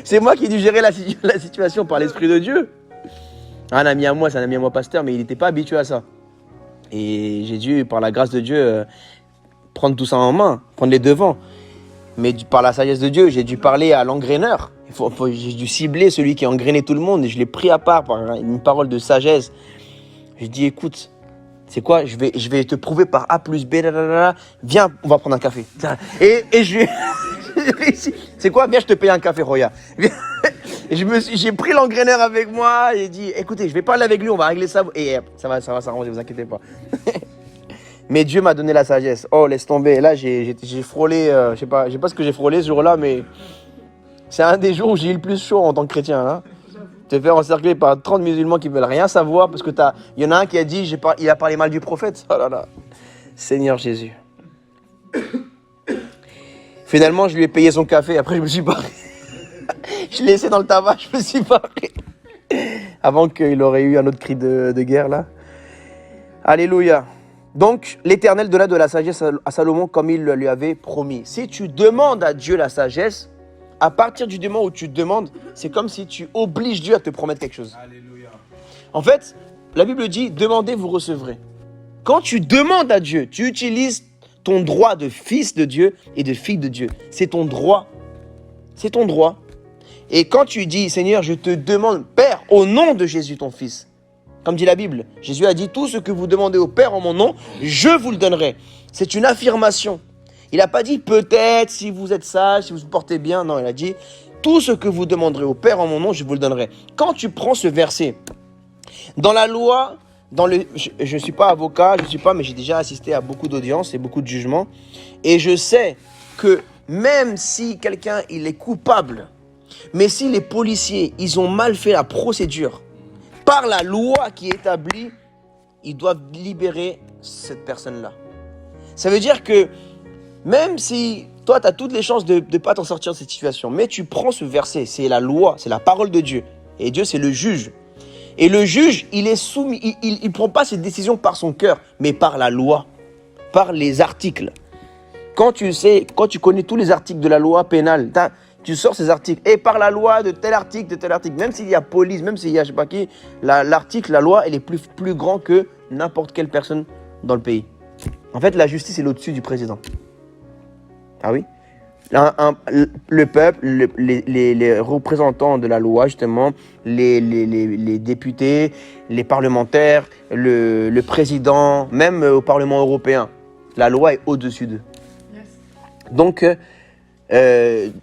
C'est moi qui ai dû gérer la situation par l'Esprit de Dieu. Un ami à moi, c'est un ami à moi pasteur, mais il n'était pas habitué à ça. Et j'ai dû, par la grâce de Dieu, prendre tout ça en main, prendre les devants. Mais par la sagesse de Dieu, j'ai dû parler à l'engraineur. J'ai dû cibler celui qui engrainait tout le monde. Et je l'ai pris à part par une parole de sagesse. J'ai dit, écoute, c'est quoi, je vais te prouver par A plus B, viens, on va prendre un café. Et je c'est quoi, viens, je te paye un café, Roya. J'ai pris l'engraineur avec moi et dit, écoutez, je vais parler avec lui, on va régler ça. Et ça va s'arranger, vous inquiétez pas. Mais Dieu m'a donné la sagesse. Oh, laisse tomber. Là, j'ai frôlé, je sais pas ce que j'ai frôlé ce jour-là, mais c'est un des jours où j'ai eu le plus chaud en tant que chrétien. Hein. Te faire encercler par 30 musulmans qui veulent rien savoir parce que il y en a un qui a dit, il a parlé mal du prophète. Oh là là. Seigneur Jésus. Finalement, je lui ai payé son café. Après, je me suis barré. Je l'ai laissé dans le tabac. Je me suis barré. Avant qu'il aurait eu un autre cri de guerre, là. Alléluia. Donc, l'Éternel donna de la sagesse à Salomon comme il lui avait promis. Si tu demandes à Dieu la sagesse, à partir du moment où tu demandes, c'est comme si tu obliges Dieu à te promettre quelque chose. Alléluia. En fait, la Bible dit, demandez, vous recevrez. Quand tu demandes à Dieu, tu utilises ton droit de fils de Dieu et de fille de Dieu. C'est ton droit. C'est ton droit. Et quand tu dis, Seigneur, je te demande, Père, au nom de Jésus, ton fils. Comme dit la Bible, Jésus a dit, tout ce que vous demandez au Père en mon nom, je vous le donnerai. C'est une affirmation. Il n'a pas dit, peut-être, si vous êtes sage, si vous vous portez bien. Non, il a dit, tout ce que vous demanderez au Père en mon nom, je vous le donnerai. Quand tu prends ce verset, dans la loi, je ne suis pas avocat, mais j'ai déjà assisté à beaucoup d'audiences et beaucoup de jugements. Et je sais que même si quelqu'un, il est coupable, mais si les policiers, ils ont mal fait la procédure, par la loi qui est établie, ils doivent libérer cette personne-là. Ça veut dire que même si toi, tu as toutes les chances de ne pas t'en sortir de cette situation, mais tu prends ce verset, c'est la loi, c'est la parole de Dieu. Et Dieu, c'est le juge. Et le juge, il est soumis, il ne prend pas ses décisions par son cœur, mais par la loi, par les articles. Quand tu connais tous les articles de la loi pénale, tu sors ces articles. Et par la loi de tel article, même s'il y a police, même s'il y a je sais pas qui, l'article, la loi, elle est plus grand que n'importe quelle personne dans le pays. En fait, la justice est au-dessus du président. Ah oui? Le peuple, les représentants de la loi, justement, les députés, les parlementaires, le président, même au Parlement européen, la loi est au-dessus d'eux. Yes. Donc,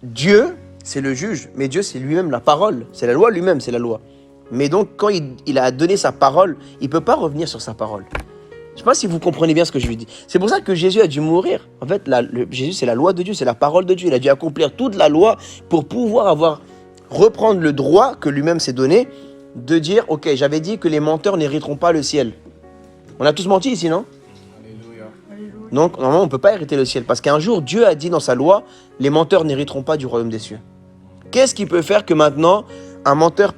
Dieu, c'est le juge, mais Dieu, c'est lui-même la parole. C'est la loi lui-même, c'est la loi. Mais donc, quand il a donné sa parole, il ne peut pas revenir sur sa parole. Je ne sais pas si vous comprenez bien ce que je lui dis. C'est pour ça que Jésus a dû mourir. En fait, Jésus, c'est la loi de Dieu, c'est la parole de Dieu. Il a dû accomplir toute la loi pour pouvoir reprendre le droit que lui-même s'est donné de dire, ok, j'avais dit que les menteurs n'hériteront pas le ciel. On a tous menti ici, non? Alléluia. Donc, normalement, on ne peut pas hériter le ciel. Parce qu'un jour, Dieu a dit dans sa loi, les menteurs n'hériteront pas du royaume des cieux. Qu'est-ce qui peut faire que maintenant, un menteur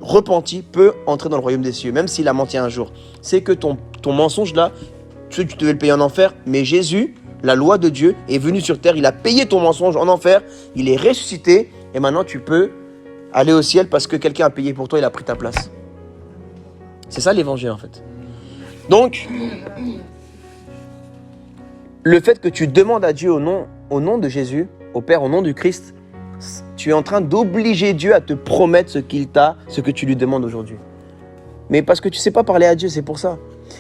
repenti peut entrer dans le royaume des cieux, même s'il a menti un jour? C'est que ton mensonge là, tu devais le payer en enfer, mais Jésus, la loi de Dieu, est venu sur terre, il a payé ton mensonge en enfer, il est ressuscité, et maintenant tu peux aller au ciel parce que quelqu'un a payé pour toi, il a pris ta place. C'est ça l'évangile en fait. Donc, le fait que tu demandes à Dieu au nom de Jésus, au Père, au nom du Christ, tu es en train d'obliger Dieu à te promettre ce que tu lui demandes aujourd'hui. Mais parce que tu ne sais pas parler à Dieu, c'est pour ça.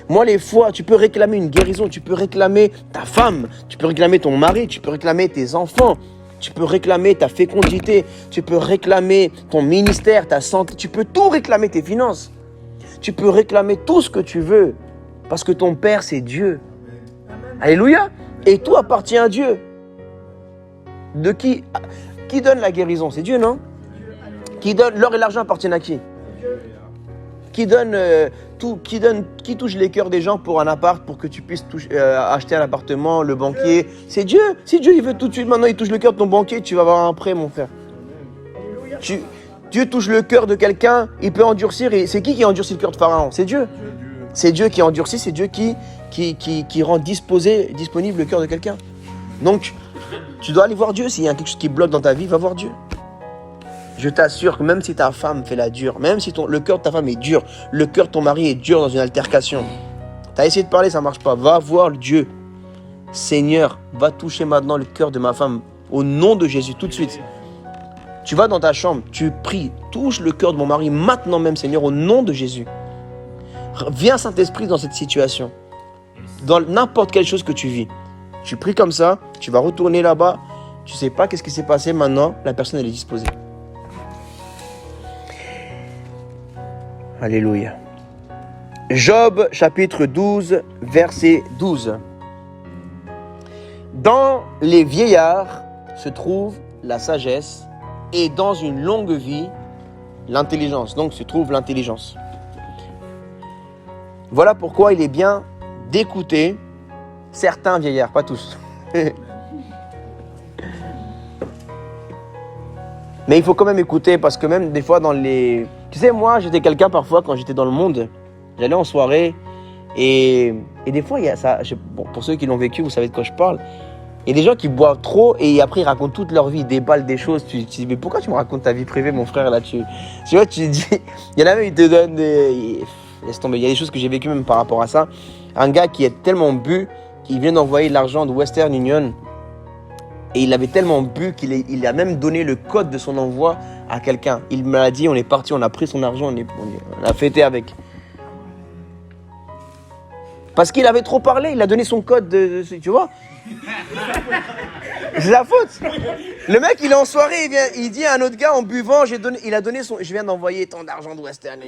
Moi, les fois, tu peux réclamer une guérison, tu peux réclamer ta femme, tu peux réclamer ton mari, tu peux réclamer tes enfants, tu peux réclamer ta fécondité, tu peux réclamer ton ministère, ta santé, tu peux tout réclamer, tes finances. Tu peux réclamer tout ce que tu veux, parce que ton Père, c'est Dieu. Alléluia. Et tout appartient à Dieu. De qui donne la guérison? C'est Dieu, non? L'or et l'argent appartiennent à qui? Qui touche les cœurs des gens pour un appart, pour que tu puisses acheter un appartement, le banquier? C'est Dieu. Si Dieu il veut tout de suite, maintenant il touche le cœur de ton banquier, tu vas avoir un prêt, mon frère. Dieu touche le cœur de quelqu'un, il peut endurcir. Et c'est qui endurcit le cœur de Pharaon? C'est Dieu. C'est Dieu qui endurcit, c'est Dieu qui rend disponible le cœur de quelqu'un. Donc, tu dois aller voir Dieu. S'il y a quelque chose qui bloque dans ta vie, va voir Dieu. Je t'assure que même si ta femme fait la dure, même si le cœur de ta femme est dur, le cœur de ton mari est dur dans une altercation, tu as essayé de parler, ça ne marche pas, va voir Dieu. Seigneur, va toucher maintenant le cœur de ma femme au nom de Jésus, tout de suite. Tu vas dans ta chambre, tu pries, touche le cœur de mon mari maintenant même, Seigneur, au nom de Jésus. Viens Saint-Esprit dans cette situation, dans n'importe quelle chose que tu vis. Tu pries comme ça, tu vas retourner là-bas, tu ne sais pas qu'est-ce qui s'est passé maintenant, la personne elle est disposée. Alléluia. Job chapitre 12, verset 12. Dans les vieillards se trouve la sagesse et dans une longue vie, l'intelligence. Donc se trouve l'intelligence. Voilà pourquoi il est bien d'écouter certains vieillards, pas tous. Mais il faut quand même écouter parce que même des fois dans les... Tu sais, moi j'étais quelqu'un parfois quand j'étais dans le monde, j'allais en soirée et des fois il y a ça, bon, pour ceux qui l'ont vécu, vous savez de quoi je parle. Il y a des gens qui boivent trop et après ils racontent toute leur vie, ils déballent des choses. Tu dis, mais pourquoi tu me racontes ta vie privée, mon frère, là tu vois, tu dis, il y en a même, ils te donnent des... Laisse tomber, il y a des choses que j'ai vécues même par rapport à ça. Un gars qui est tellement bu qu'il vient d'envoyer de l'argent de Western Union et il avait tellement bu qu'il a même donné le code de son envoi à quelqu'un. Il me l'a dit, on est parti, on a pris son argent, on a fêté avec. Parce qu'il avait trop parlé, il a donné son code, tu vois. C'est la faute. Le mec, il est en soirée, il dit à un autre gars en buvant, il a donné son, je viens d'envoyer tant d'argent de Western.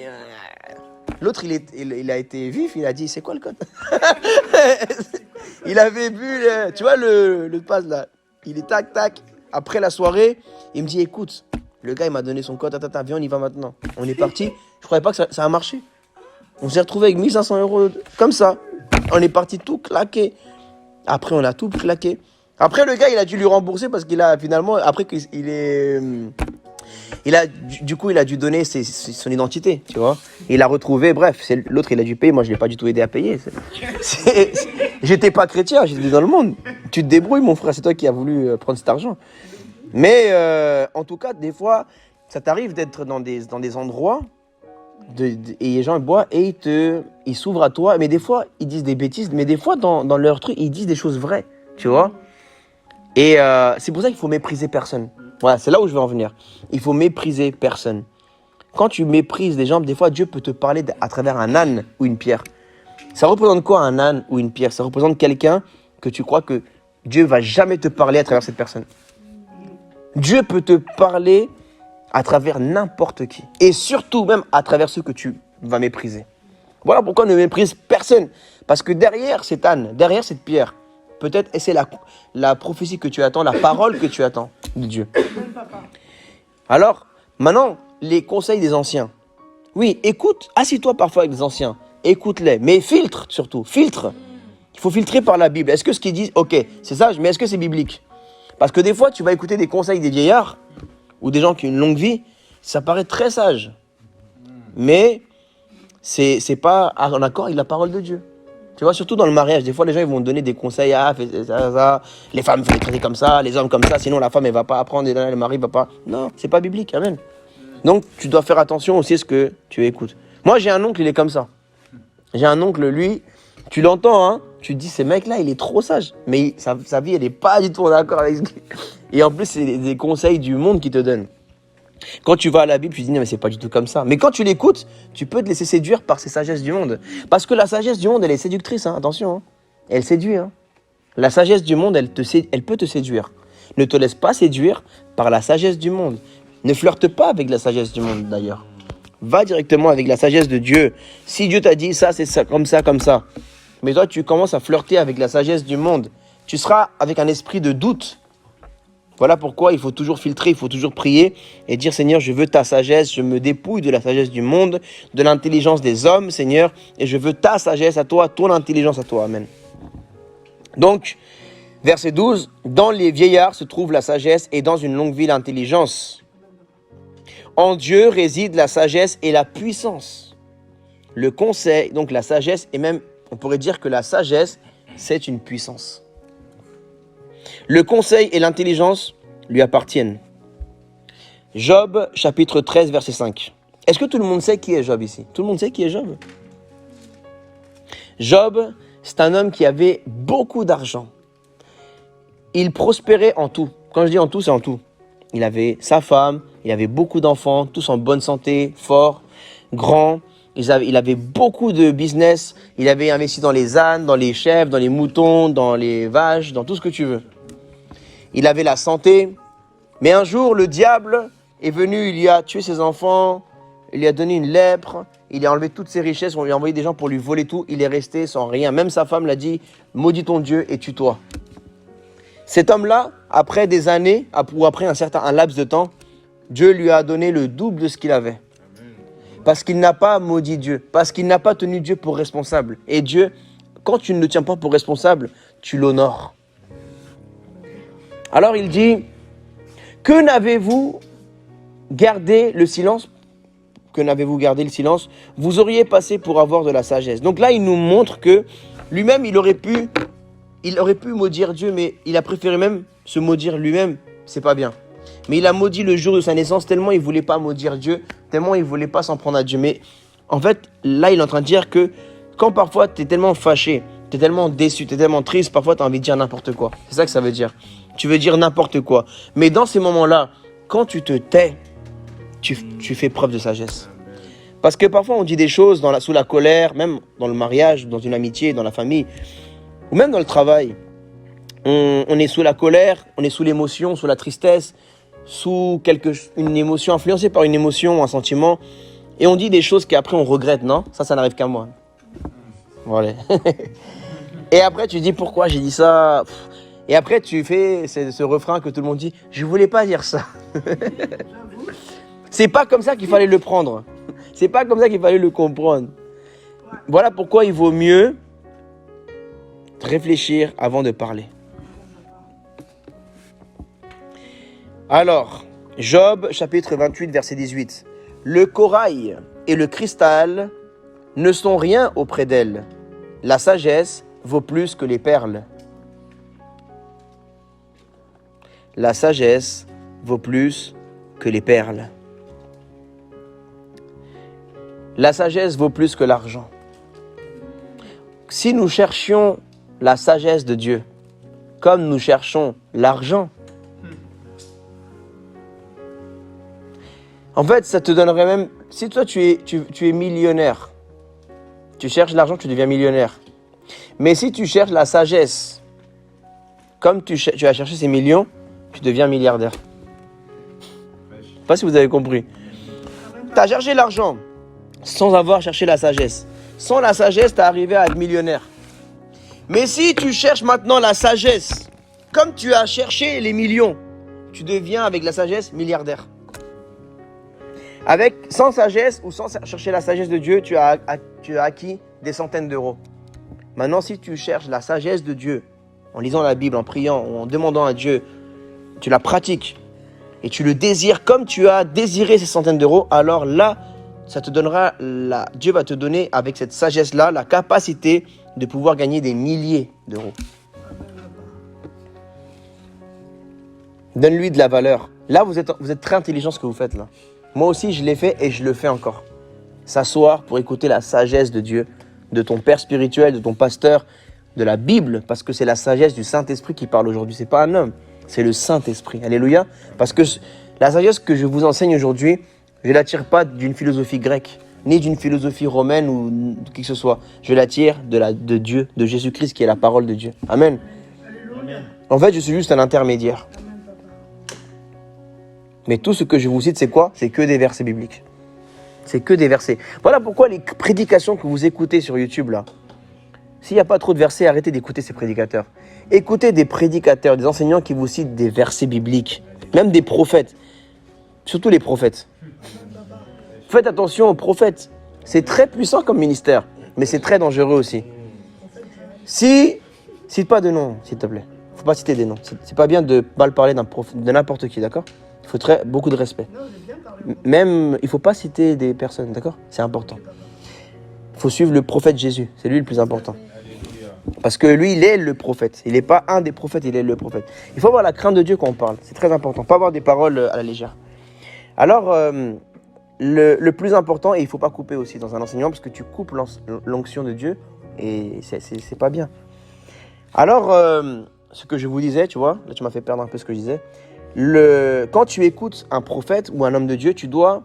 L'autre, il a été vif, il a dit, c'est quoi le code? Il avait bu, tu vois le pass là. Il est tac, tac. Après la soirée, il me dit, écoute, le gars, il m'a donné son code, viens, on y va maintenant. On est parti. Je croyais pas que ça a marché. On s'est retrouvé avec 1500 €, comme ça. On est parti tout claquer. Après, on a tout claqué. Après, le gars, il a dû lui rembourser parce qu'il a finalement, après qu'il est... Du coup, il a dû donner son identité, tu vois. Il a retrouvé, bref, l'autre, il a dû payer. Moi, je ne l'ai pas du tout aidé à payer. J'étais pas chrétien, j'étais dans le monde. Tu te débrouilles, mon frère, c'est toi qui as voulu prendre cet argent. Mais en tout cas, des fois, ça t'arrive d'être dans des endroits et les gens boivent et ils s'ouvrent à toi. Mais des fois, ils disent des bêtises. Mais des fois, dans leur truc, ils disent des choses vraies, tu vois. Et c'est pour ça qu'il faut mépriser personne. Voilà, c'est là où je veux en venir. Il faut mépriser personne. Quand tu méprises les gens, des fois, Dieu peut te parler à travers un âne ou une pierre. Ça représente quoi, un âne ou une pierre? Ça représente quelqu'un que tu crois que Dieu ne va jamais te parler à travers cette personne. Dieu peut te parler à travers n'importe qui. Et surtout même à travers ceux que tu vas mépriser. Voilà pourquoi ne méprise personne. Parce que derrière cet âne, derrière cette pierre, peut-être, et c'est la prophétie que tu attends, la parole que tu attends de Dieu. Alors, maintenant, les conseils des anciens. Oui, écoute, assis-toi parfois avec des anciens. Écoute-les, mais filtre surtout, filtre. Il faut filtrer par la Bible. Est-ce que ce qu'ils disent, ok, c'est sage, mais est-ce que c'est biblique? Parce que des fois, tu vas écouter des conseils des vieillards ou des gens qui ont une longue vie, ça paraît très sage. Mais c'est pas en accord avec la parole de Dieu. Tu vois, surtout dans le mariage, des fois les gens ils vont te donner des conseils, fais ça, les femmes il faut les traiter comme ça, les hommes comme ça, sinon la femme elle va pas apprendre et le mari va pas. Non, c'est pas biblique, amen. Donc tu dois faire attention aussi à ce que tu écoutes. Moi j'ai un oncle, il est comme ça. J'ai un oncle, lui, tu l'entends, hein, tu te dis ce mec là il est trop sage, mais sa vie elle est pas du tout en accord avec ce qu'il... Et en plus c'est des conseils du monde qu'il te donne. Quand tu vas à la Bible, tu te dis non mais c'est pas du tout comme ça. Mais quand tu l'écoutes, tu peux te laisser séduire par ces sagesses du monde. Parce que la sagesse du monde, elle est séductrice, hein, attention. Hein. Elle séduit. Hein. La sagesse du monde, elle peut te séduire. Ne te laisse pas séduire par la sagesse du monde. Ne flirte pas avec la sagesse du monde d'ailleurs. Va directement avec la sagesse de Dieu. Si Dieu t'a dit ça, c'est ça, comme ça, comme ça. Mais toi, tu commences à flirter avec la sagesse du monde. Tu seras avec un esprit de doute. Voilà pourquoi il faut toujours filtrer, il faut toujours prier et dire Seigneur, je veux ta sagesse, je me dépouille de la sagesse du monde, de l'intelligence des hommes, Seigneur, et je veux ta sagesse à toi, ton intelligence à toi. Amen. Donc, verset 12, dans les vieillards se trouve la sagesse et dans une longue vie l'intelligence. En Dieu réside la sagesse et la puissance. Le conseil, donc la sagesse, et même on pourrait dire que la sagesse, c'est une puissance. Le conseil et l'intelligence lui appartiennent. Job, chapitre 13, verset 5. Est-ce que tout le monde sait qui est Job ici? Tout le monde sait qui est Job? Job, c'est un homme qui avait beaucoup d'argent. Il prospérait en tout. Quand je dis en tout, c'est en tout. Il avait sa femme, il avait beaucoup d'enfants, tous en bonne santé, forts, grands. Il avait beaucoup de business. Il avait investi dans les ânes, dans les chèvres, dans les moutons, dans les vaches, dans tout ce que tu veux. Il avait la santé. Mais un jour, le diable est venu, il lui a tué ses enfants, il lui a donné une lèpre, il a enlevé toutes ses richesses, on lui a envoyé des gens pour lui voler tout, il est resté sans rien. Même sa femme l'a dit, maudis ton Dieu et tue-toi. Cet homme-là, après des années, ou après un laps de temps, Dieu lui a donné le double de ce qu'il avait. Parce qu'il n'a pas maudit Dieu, parce qu'il n'a pas tenu Dieu pour responsable. Et Dieu, quand tu ne le tiens pas pour responsable, tu l'honores. Alors il dit, que n'avez-vous gardé le silence? Que n'avez-vous gardé le silence? Vous auriez passé pour avoir de la sagesse. Donc là, il nous montre que lui-même, il aurait pu maudire Dieu, mais il a préféré même se maudire lui-même. C'est pas bien. Mais il a maudit le jour de sa naissance tellement il voulait pas maudire Dieu, tellement il voulait pas s'en prendre à Dieu. Mais en fait, là, il est en train de dire que quand parfois tu es tellement fâché, tu es tellement déçu, tu es tellement triste, parfois tu as envie de dire n'importe quoi. C'est ça que ça veut dire. Tu veux dire n'importe quoi. Mais dans ces moments-là, quand tu te tais, tu fais preuve de sagesse. Parce que parfois on dit des choses sous la colère, même dans le mariage, dans une amitié, dans la famille, ou même dans le travail. On est sous la colère, on est sous l'émotion, sous la tristesse, sous une émotion, influencée par une émotion ou un sentiment, et on dit des choses qu'après on regrette, non? Ça n'arrive qu'à moi. Voilà. Et après tu dis pourquoi j'ai dit ça. Et après tu fais ce refrain que tout le monde dit, je voulais pas dire ça. C'est pas comme ça qu'il fallait le prendre. C'est pas comme ça qu'il fallait le comprendre. Voilà pourquoi il vaut mieux réfléchir avant de parler. Alors, Job, chapitre 28, verset 18. Le corail et le cristal ne sont rien auprès d'elle. La sagesse vaut plus que les perles. La sagesse vaut plus que les perles. La sagesse vaut plus que l'argent. Si nous cherchions la sagesse de Dieu, comme nous cherchons l'argent, en fait, ça te donnerait même... Si toi, tu es millionnaire, tu cherches l'argent, tu deviens millionnaire. Mais si tu cherches la sagesse, comme tu as cherché ces millions, tu deviens milliardaire. Je ne sais pas si vous avez compris. Tu as cherché l'argent sans avoir cherché la sagesse. Sans la sagesse, tu es arrivé à être millionnaire. Mais si tu cherches maintenant la sagesse, comme tu as cherché les millions, tu deviens avec la sagesse milliardaire. Sans sagesse ou sans chercher la sagesse de Dieu, tu as acquis des centaines d'euros. Maintenant, si tu cherches la sagesse de Dieu, en lisant la Bible, en priant, en demandant à Dieu, tu la pratiques et tu le désires comme tu as désiré ces centaines d'euros, alors là, ça te donnera, Dieu va te donner avec cette sagesse-là la capacité de pouvoir gagner des milliers d'euros. Donne-lui de la valeur. Là, vous êtes très intelligent ce que vous faites là. Moi aussi, je l'ai fait et je le fais encore. S'asseoir pour écouter la sagesse de Dieu, de ton père spirituel, de ton pasteur, de la Bible, parce que c'est la sagesse du Saint-Esprit qui parle aujourd'hui. C'est pas un homme, c'est le Saint-Esprit. Alléluia. Parce que la sagesse que je vous enseigne aujourd'hui, je ne l'attire pas d'une philosophie grecque, ni d'une philosophie romaine ou de qui que ce soit. Je l'attire de Dieu, de Jésus-Christ qui est la parole de Dieu. Amen. En fait, je suis juste un intermédiaire. Mais tout ce que je vous cite, c'est quoi? C'est que des versets bibliques. C'est que des versets. Voilà pourquoi les prédications que vous écoutez sur YouTube, là, s'il n'y a pas trop de versets, arrêtez d'écouter ces prédicateurs. Écoutez des prédicateurs, des enseignants qui vous citent des versets bibliques, même des prophètes, surtout les prophètes. Faites attention aux prophètes. C'est très puissant comme ministère, mais c'est très dangereux aussi. Cite pas de nom, s'il te plaît. Faut pas citer des noms. C'est pas bien de mal parler de n'importe qui, d'accord? Il faut beaucoup de respect. Non, j'ai bien parlé. Même, il ne faut pas citer des personnes, d'accord? C'est important. Il faut suivre le prophète Jésus. C'est lui le plus important. Parce que lui, il est le prophète. Il n'est pas un des prophètes, il est le prophète. Il faut avoir la crainte de Dieu quand on parle. C'est très important. Pas avoir des paroles à la légère. Alors, le plus important, et il ne faut pas couper aussi dans un enseignement, parce que tu coupes l'onction de Dieu, et c'est pas bien. Alors, ce que je vous disais, tu vois, là tu m'as fait perdre un peu ce que je disais. Quand tu écoutes un prophète ou un homme de Dieu, tu dois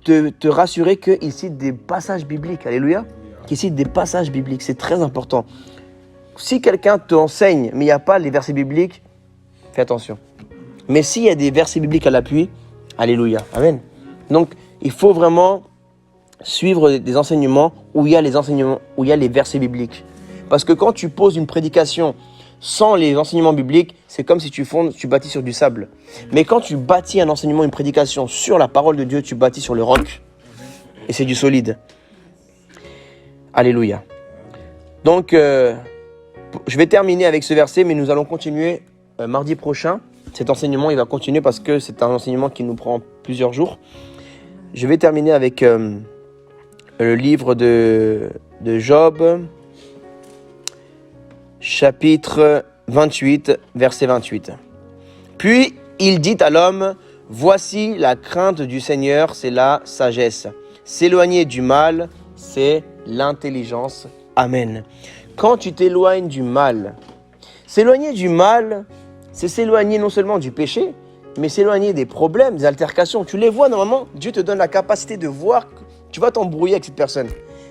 te rassurer qu'il cite des passages bibliques. Alléluia. Qu'il cite des passages bibliques. C'est très important. Si quelqu'un te enseigne, mais il n'y a pas les versets bibliques, fais attention. Mais s'il y a des versets bibliques à l'appui, alléluia. Amen. Donc, il faut vraiment suivre des enseignements où il y a les versets bibliques. Parce que quand tu poses une prédication sans les enseignements bibliques, c'est comme si tu bâtis sur du sable. Mais quand tu bâtis un enseignement, une prédication sur la parole de Dieu, tu bâtis sur le roc. Et c'est du solide. Alléluia. Donc, je vais terminer avec ce verset, mais nous allons continuer mardi prochain. Cet enseignement, il va continuer parce que c'est un enseignement qui nous prend plusieurs jours. Je vais terminer avec le livre de Job, chapitre 28, verset 28. Puis il dit à l'homme, « Voici la crainte du Seigneur, c'est la sagesse. S'éloigner du mal, c'est l'intelligence. » Amen. Quand tu t'éloignes du mal, s'éloigner du mal, c'est s'éloigner non seulement du péché, mais s'éloigner des problèmes, des altercations. Tu les vois normalement, Dieu te donne la capacité de voir que tu vas t'embrouiller avec cette personne.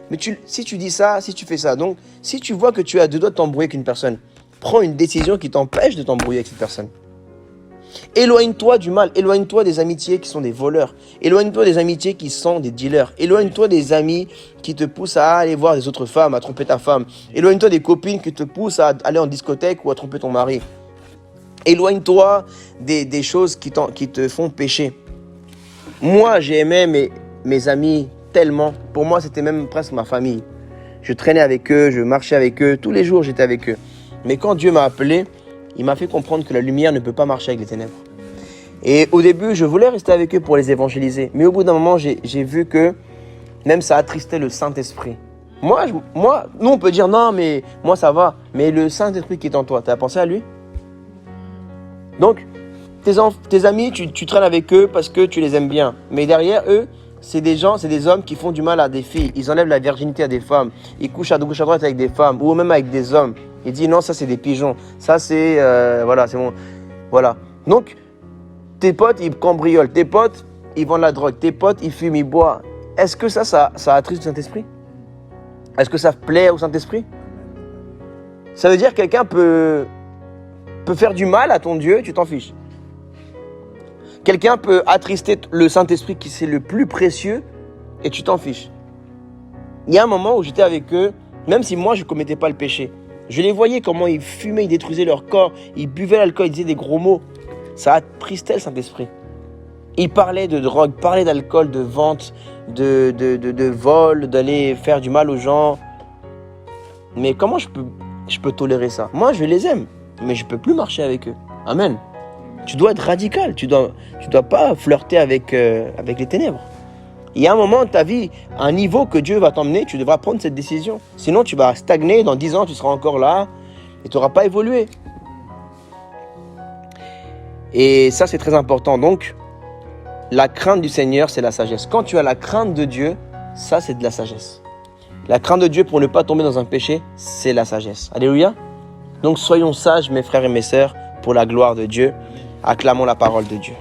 Mais si tu dis ça, si tu fais ça, donc si tu vois que tu as deux doigts de t'embrouiller avec une personne, prends une décision qui t'empêche de t'embrouiller avec cette personne. Éloigne-toi du mal, éloigne-toi des amitiés qui sont des voleurs, éloigne-toi des amitiés qui sont des dealers, éloigne-toi des amis qui te poussent à aller voir des autres femmes, à tromper ta femme, éloigne-toi des copines qui te poussent à aller en discothèque ou à tromper ton mari. Éloigne-toi des choses qui te font pécher. Moi, j'ai aimé mes amis tellement. Pour moi, c'était même presque ma famille. Je traînais avec eux, je marchais avec eux. Tous les jours, j'étais avec eux. Mais quand Dieu m'a appelé, il m'a fait comprendre que la lumière ne peut pas marcher avec les ténèbres. Et au début, je voulais rester avec eux pour les évangéliser. Mais au bout d'un moment, j'ai vu que même ça attristait le Saint-Esprit. Moi, nous, on peut dire non, mais moi, ça va. Mais le Saint-Esprit qui est en toi, tu as pensé à lui? Donc, tes amis, tu traînes avec eux parce que tu les aimes bien. Mais derrière eux, c'est des hommes qui font du mal à des filles. Ils enlèvent la virginité à des femmes. Ils couchent à gauche à droite avec des femmes ou même avec des hommes. Ils disent non, ça c'est des pigeons. Ça c'est voilà, c'est bon. Voilà. Donc tes potes ils cambriolent, tes potes ils vendent la drogue, tes potes ils fument, ils boivent. Est-ce que ça attriste le Saint-Esprit? Est-ce que ça plaît au Saint-Esprit? Ça veut dire que quelqu'un peut faire du mal à ton Dieu, tu t'en fiches. Quelqu'un peut attrister le Saint-Esprit qui c'est le plus précieux et tu t'en fiches. Il y a un moment où j'étais avec eux, même si moi je ne commettais pas le péché. Je les voyais comment ils fumaient, ils détruisaient leur corps, ils buvaient l'alcool, ils disaient des gros mots. Ça attristait le Saint-Esprit. Ils parlaient de drogue, parlaient d'alcool, de vente, de vol, d'aller faire du mal aux gens. Mais comment je peux tolérer ça? Moi je les aime, mais je ne peux plus marcher avec eux. Amen. Tu dois être radical, tu dois pas flirter avec les ténèbres. Il y a un moment de ta vie, un niveau que Dieu va t'emmener, tu devras prendre cette décision. Sinon, tu vas stagner, dans 10 ans, tu seras encore là et tu n'auras pas évolué. Et ça, c'est très important. Donc, la crainte du Seigneur, c'est la sagesse. Quand tu as la crainte de Dieu, ça, c'est de la sagesse. La crainte de Dieu pour ne pas tomber dans un péché, c'est la sagesse. Alléluia. Donc, soyons sages, mes frères et mes sœurs, pour la gloire de Dieu. Acclamons la parole de Dieu.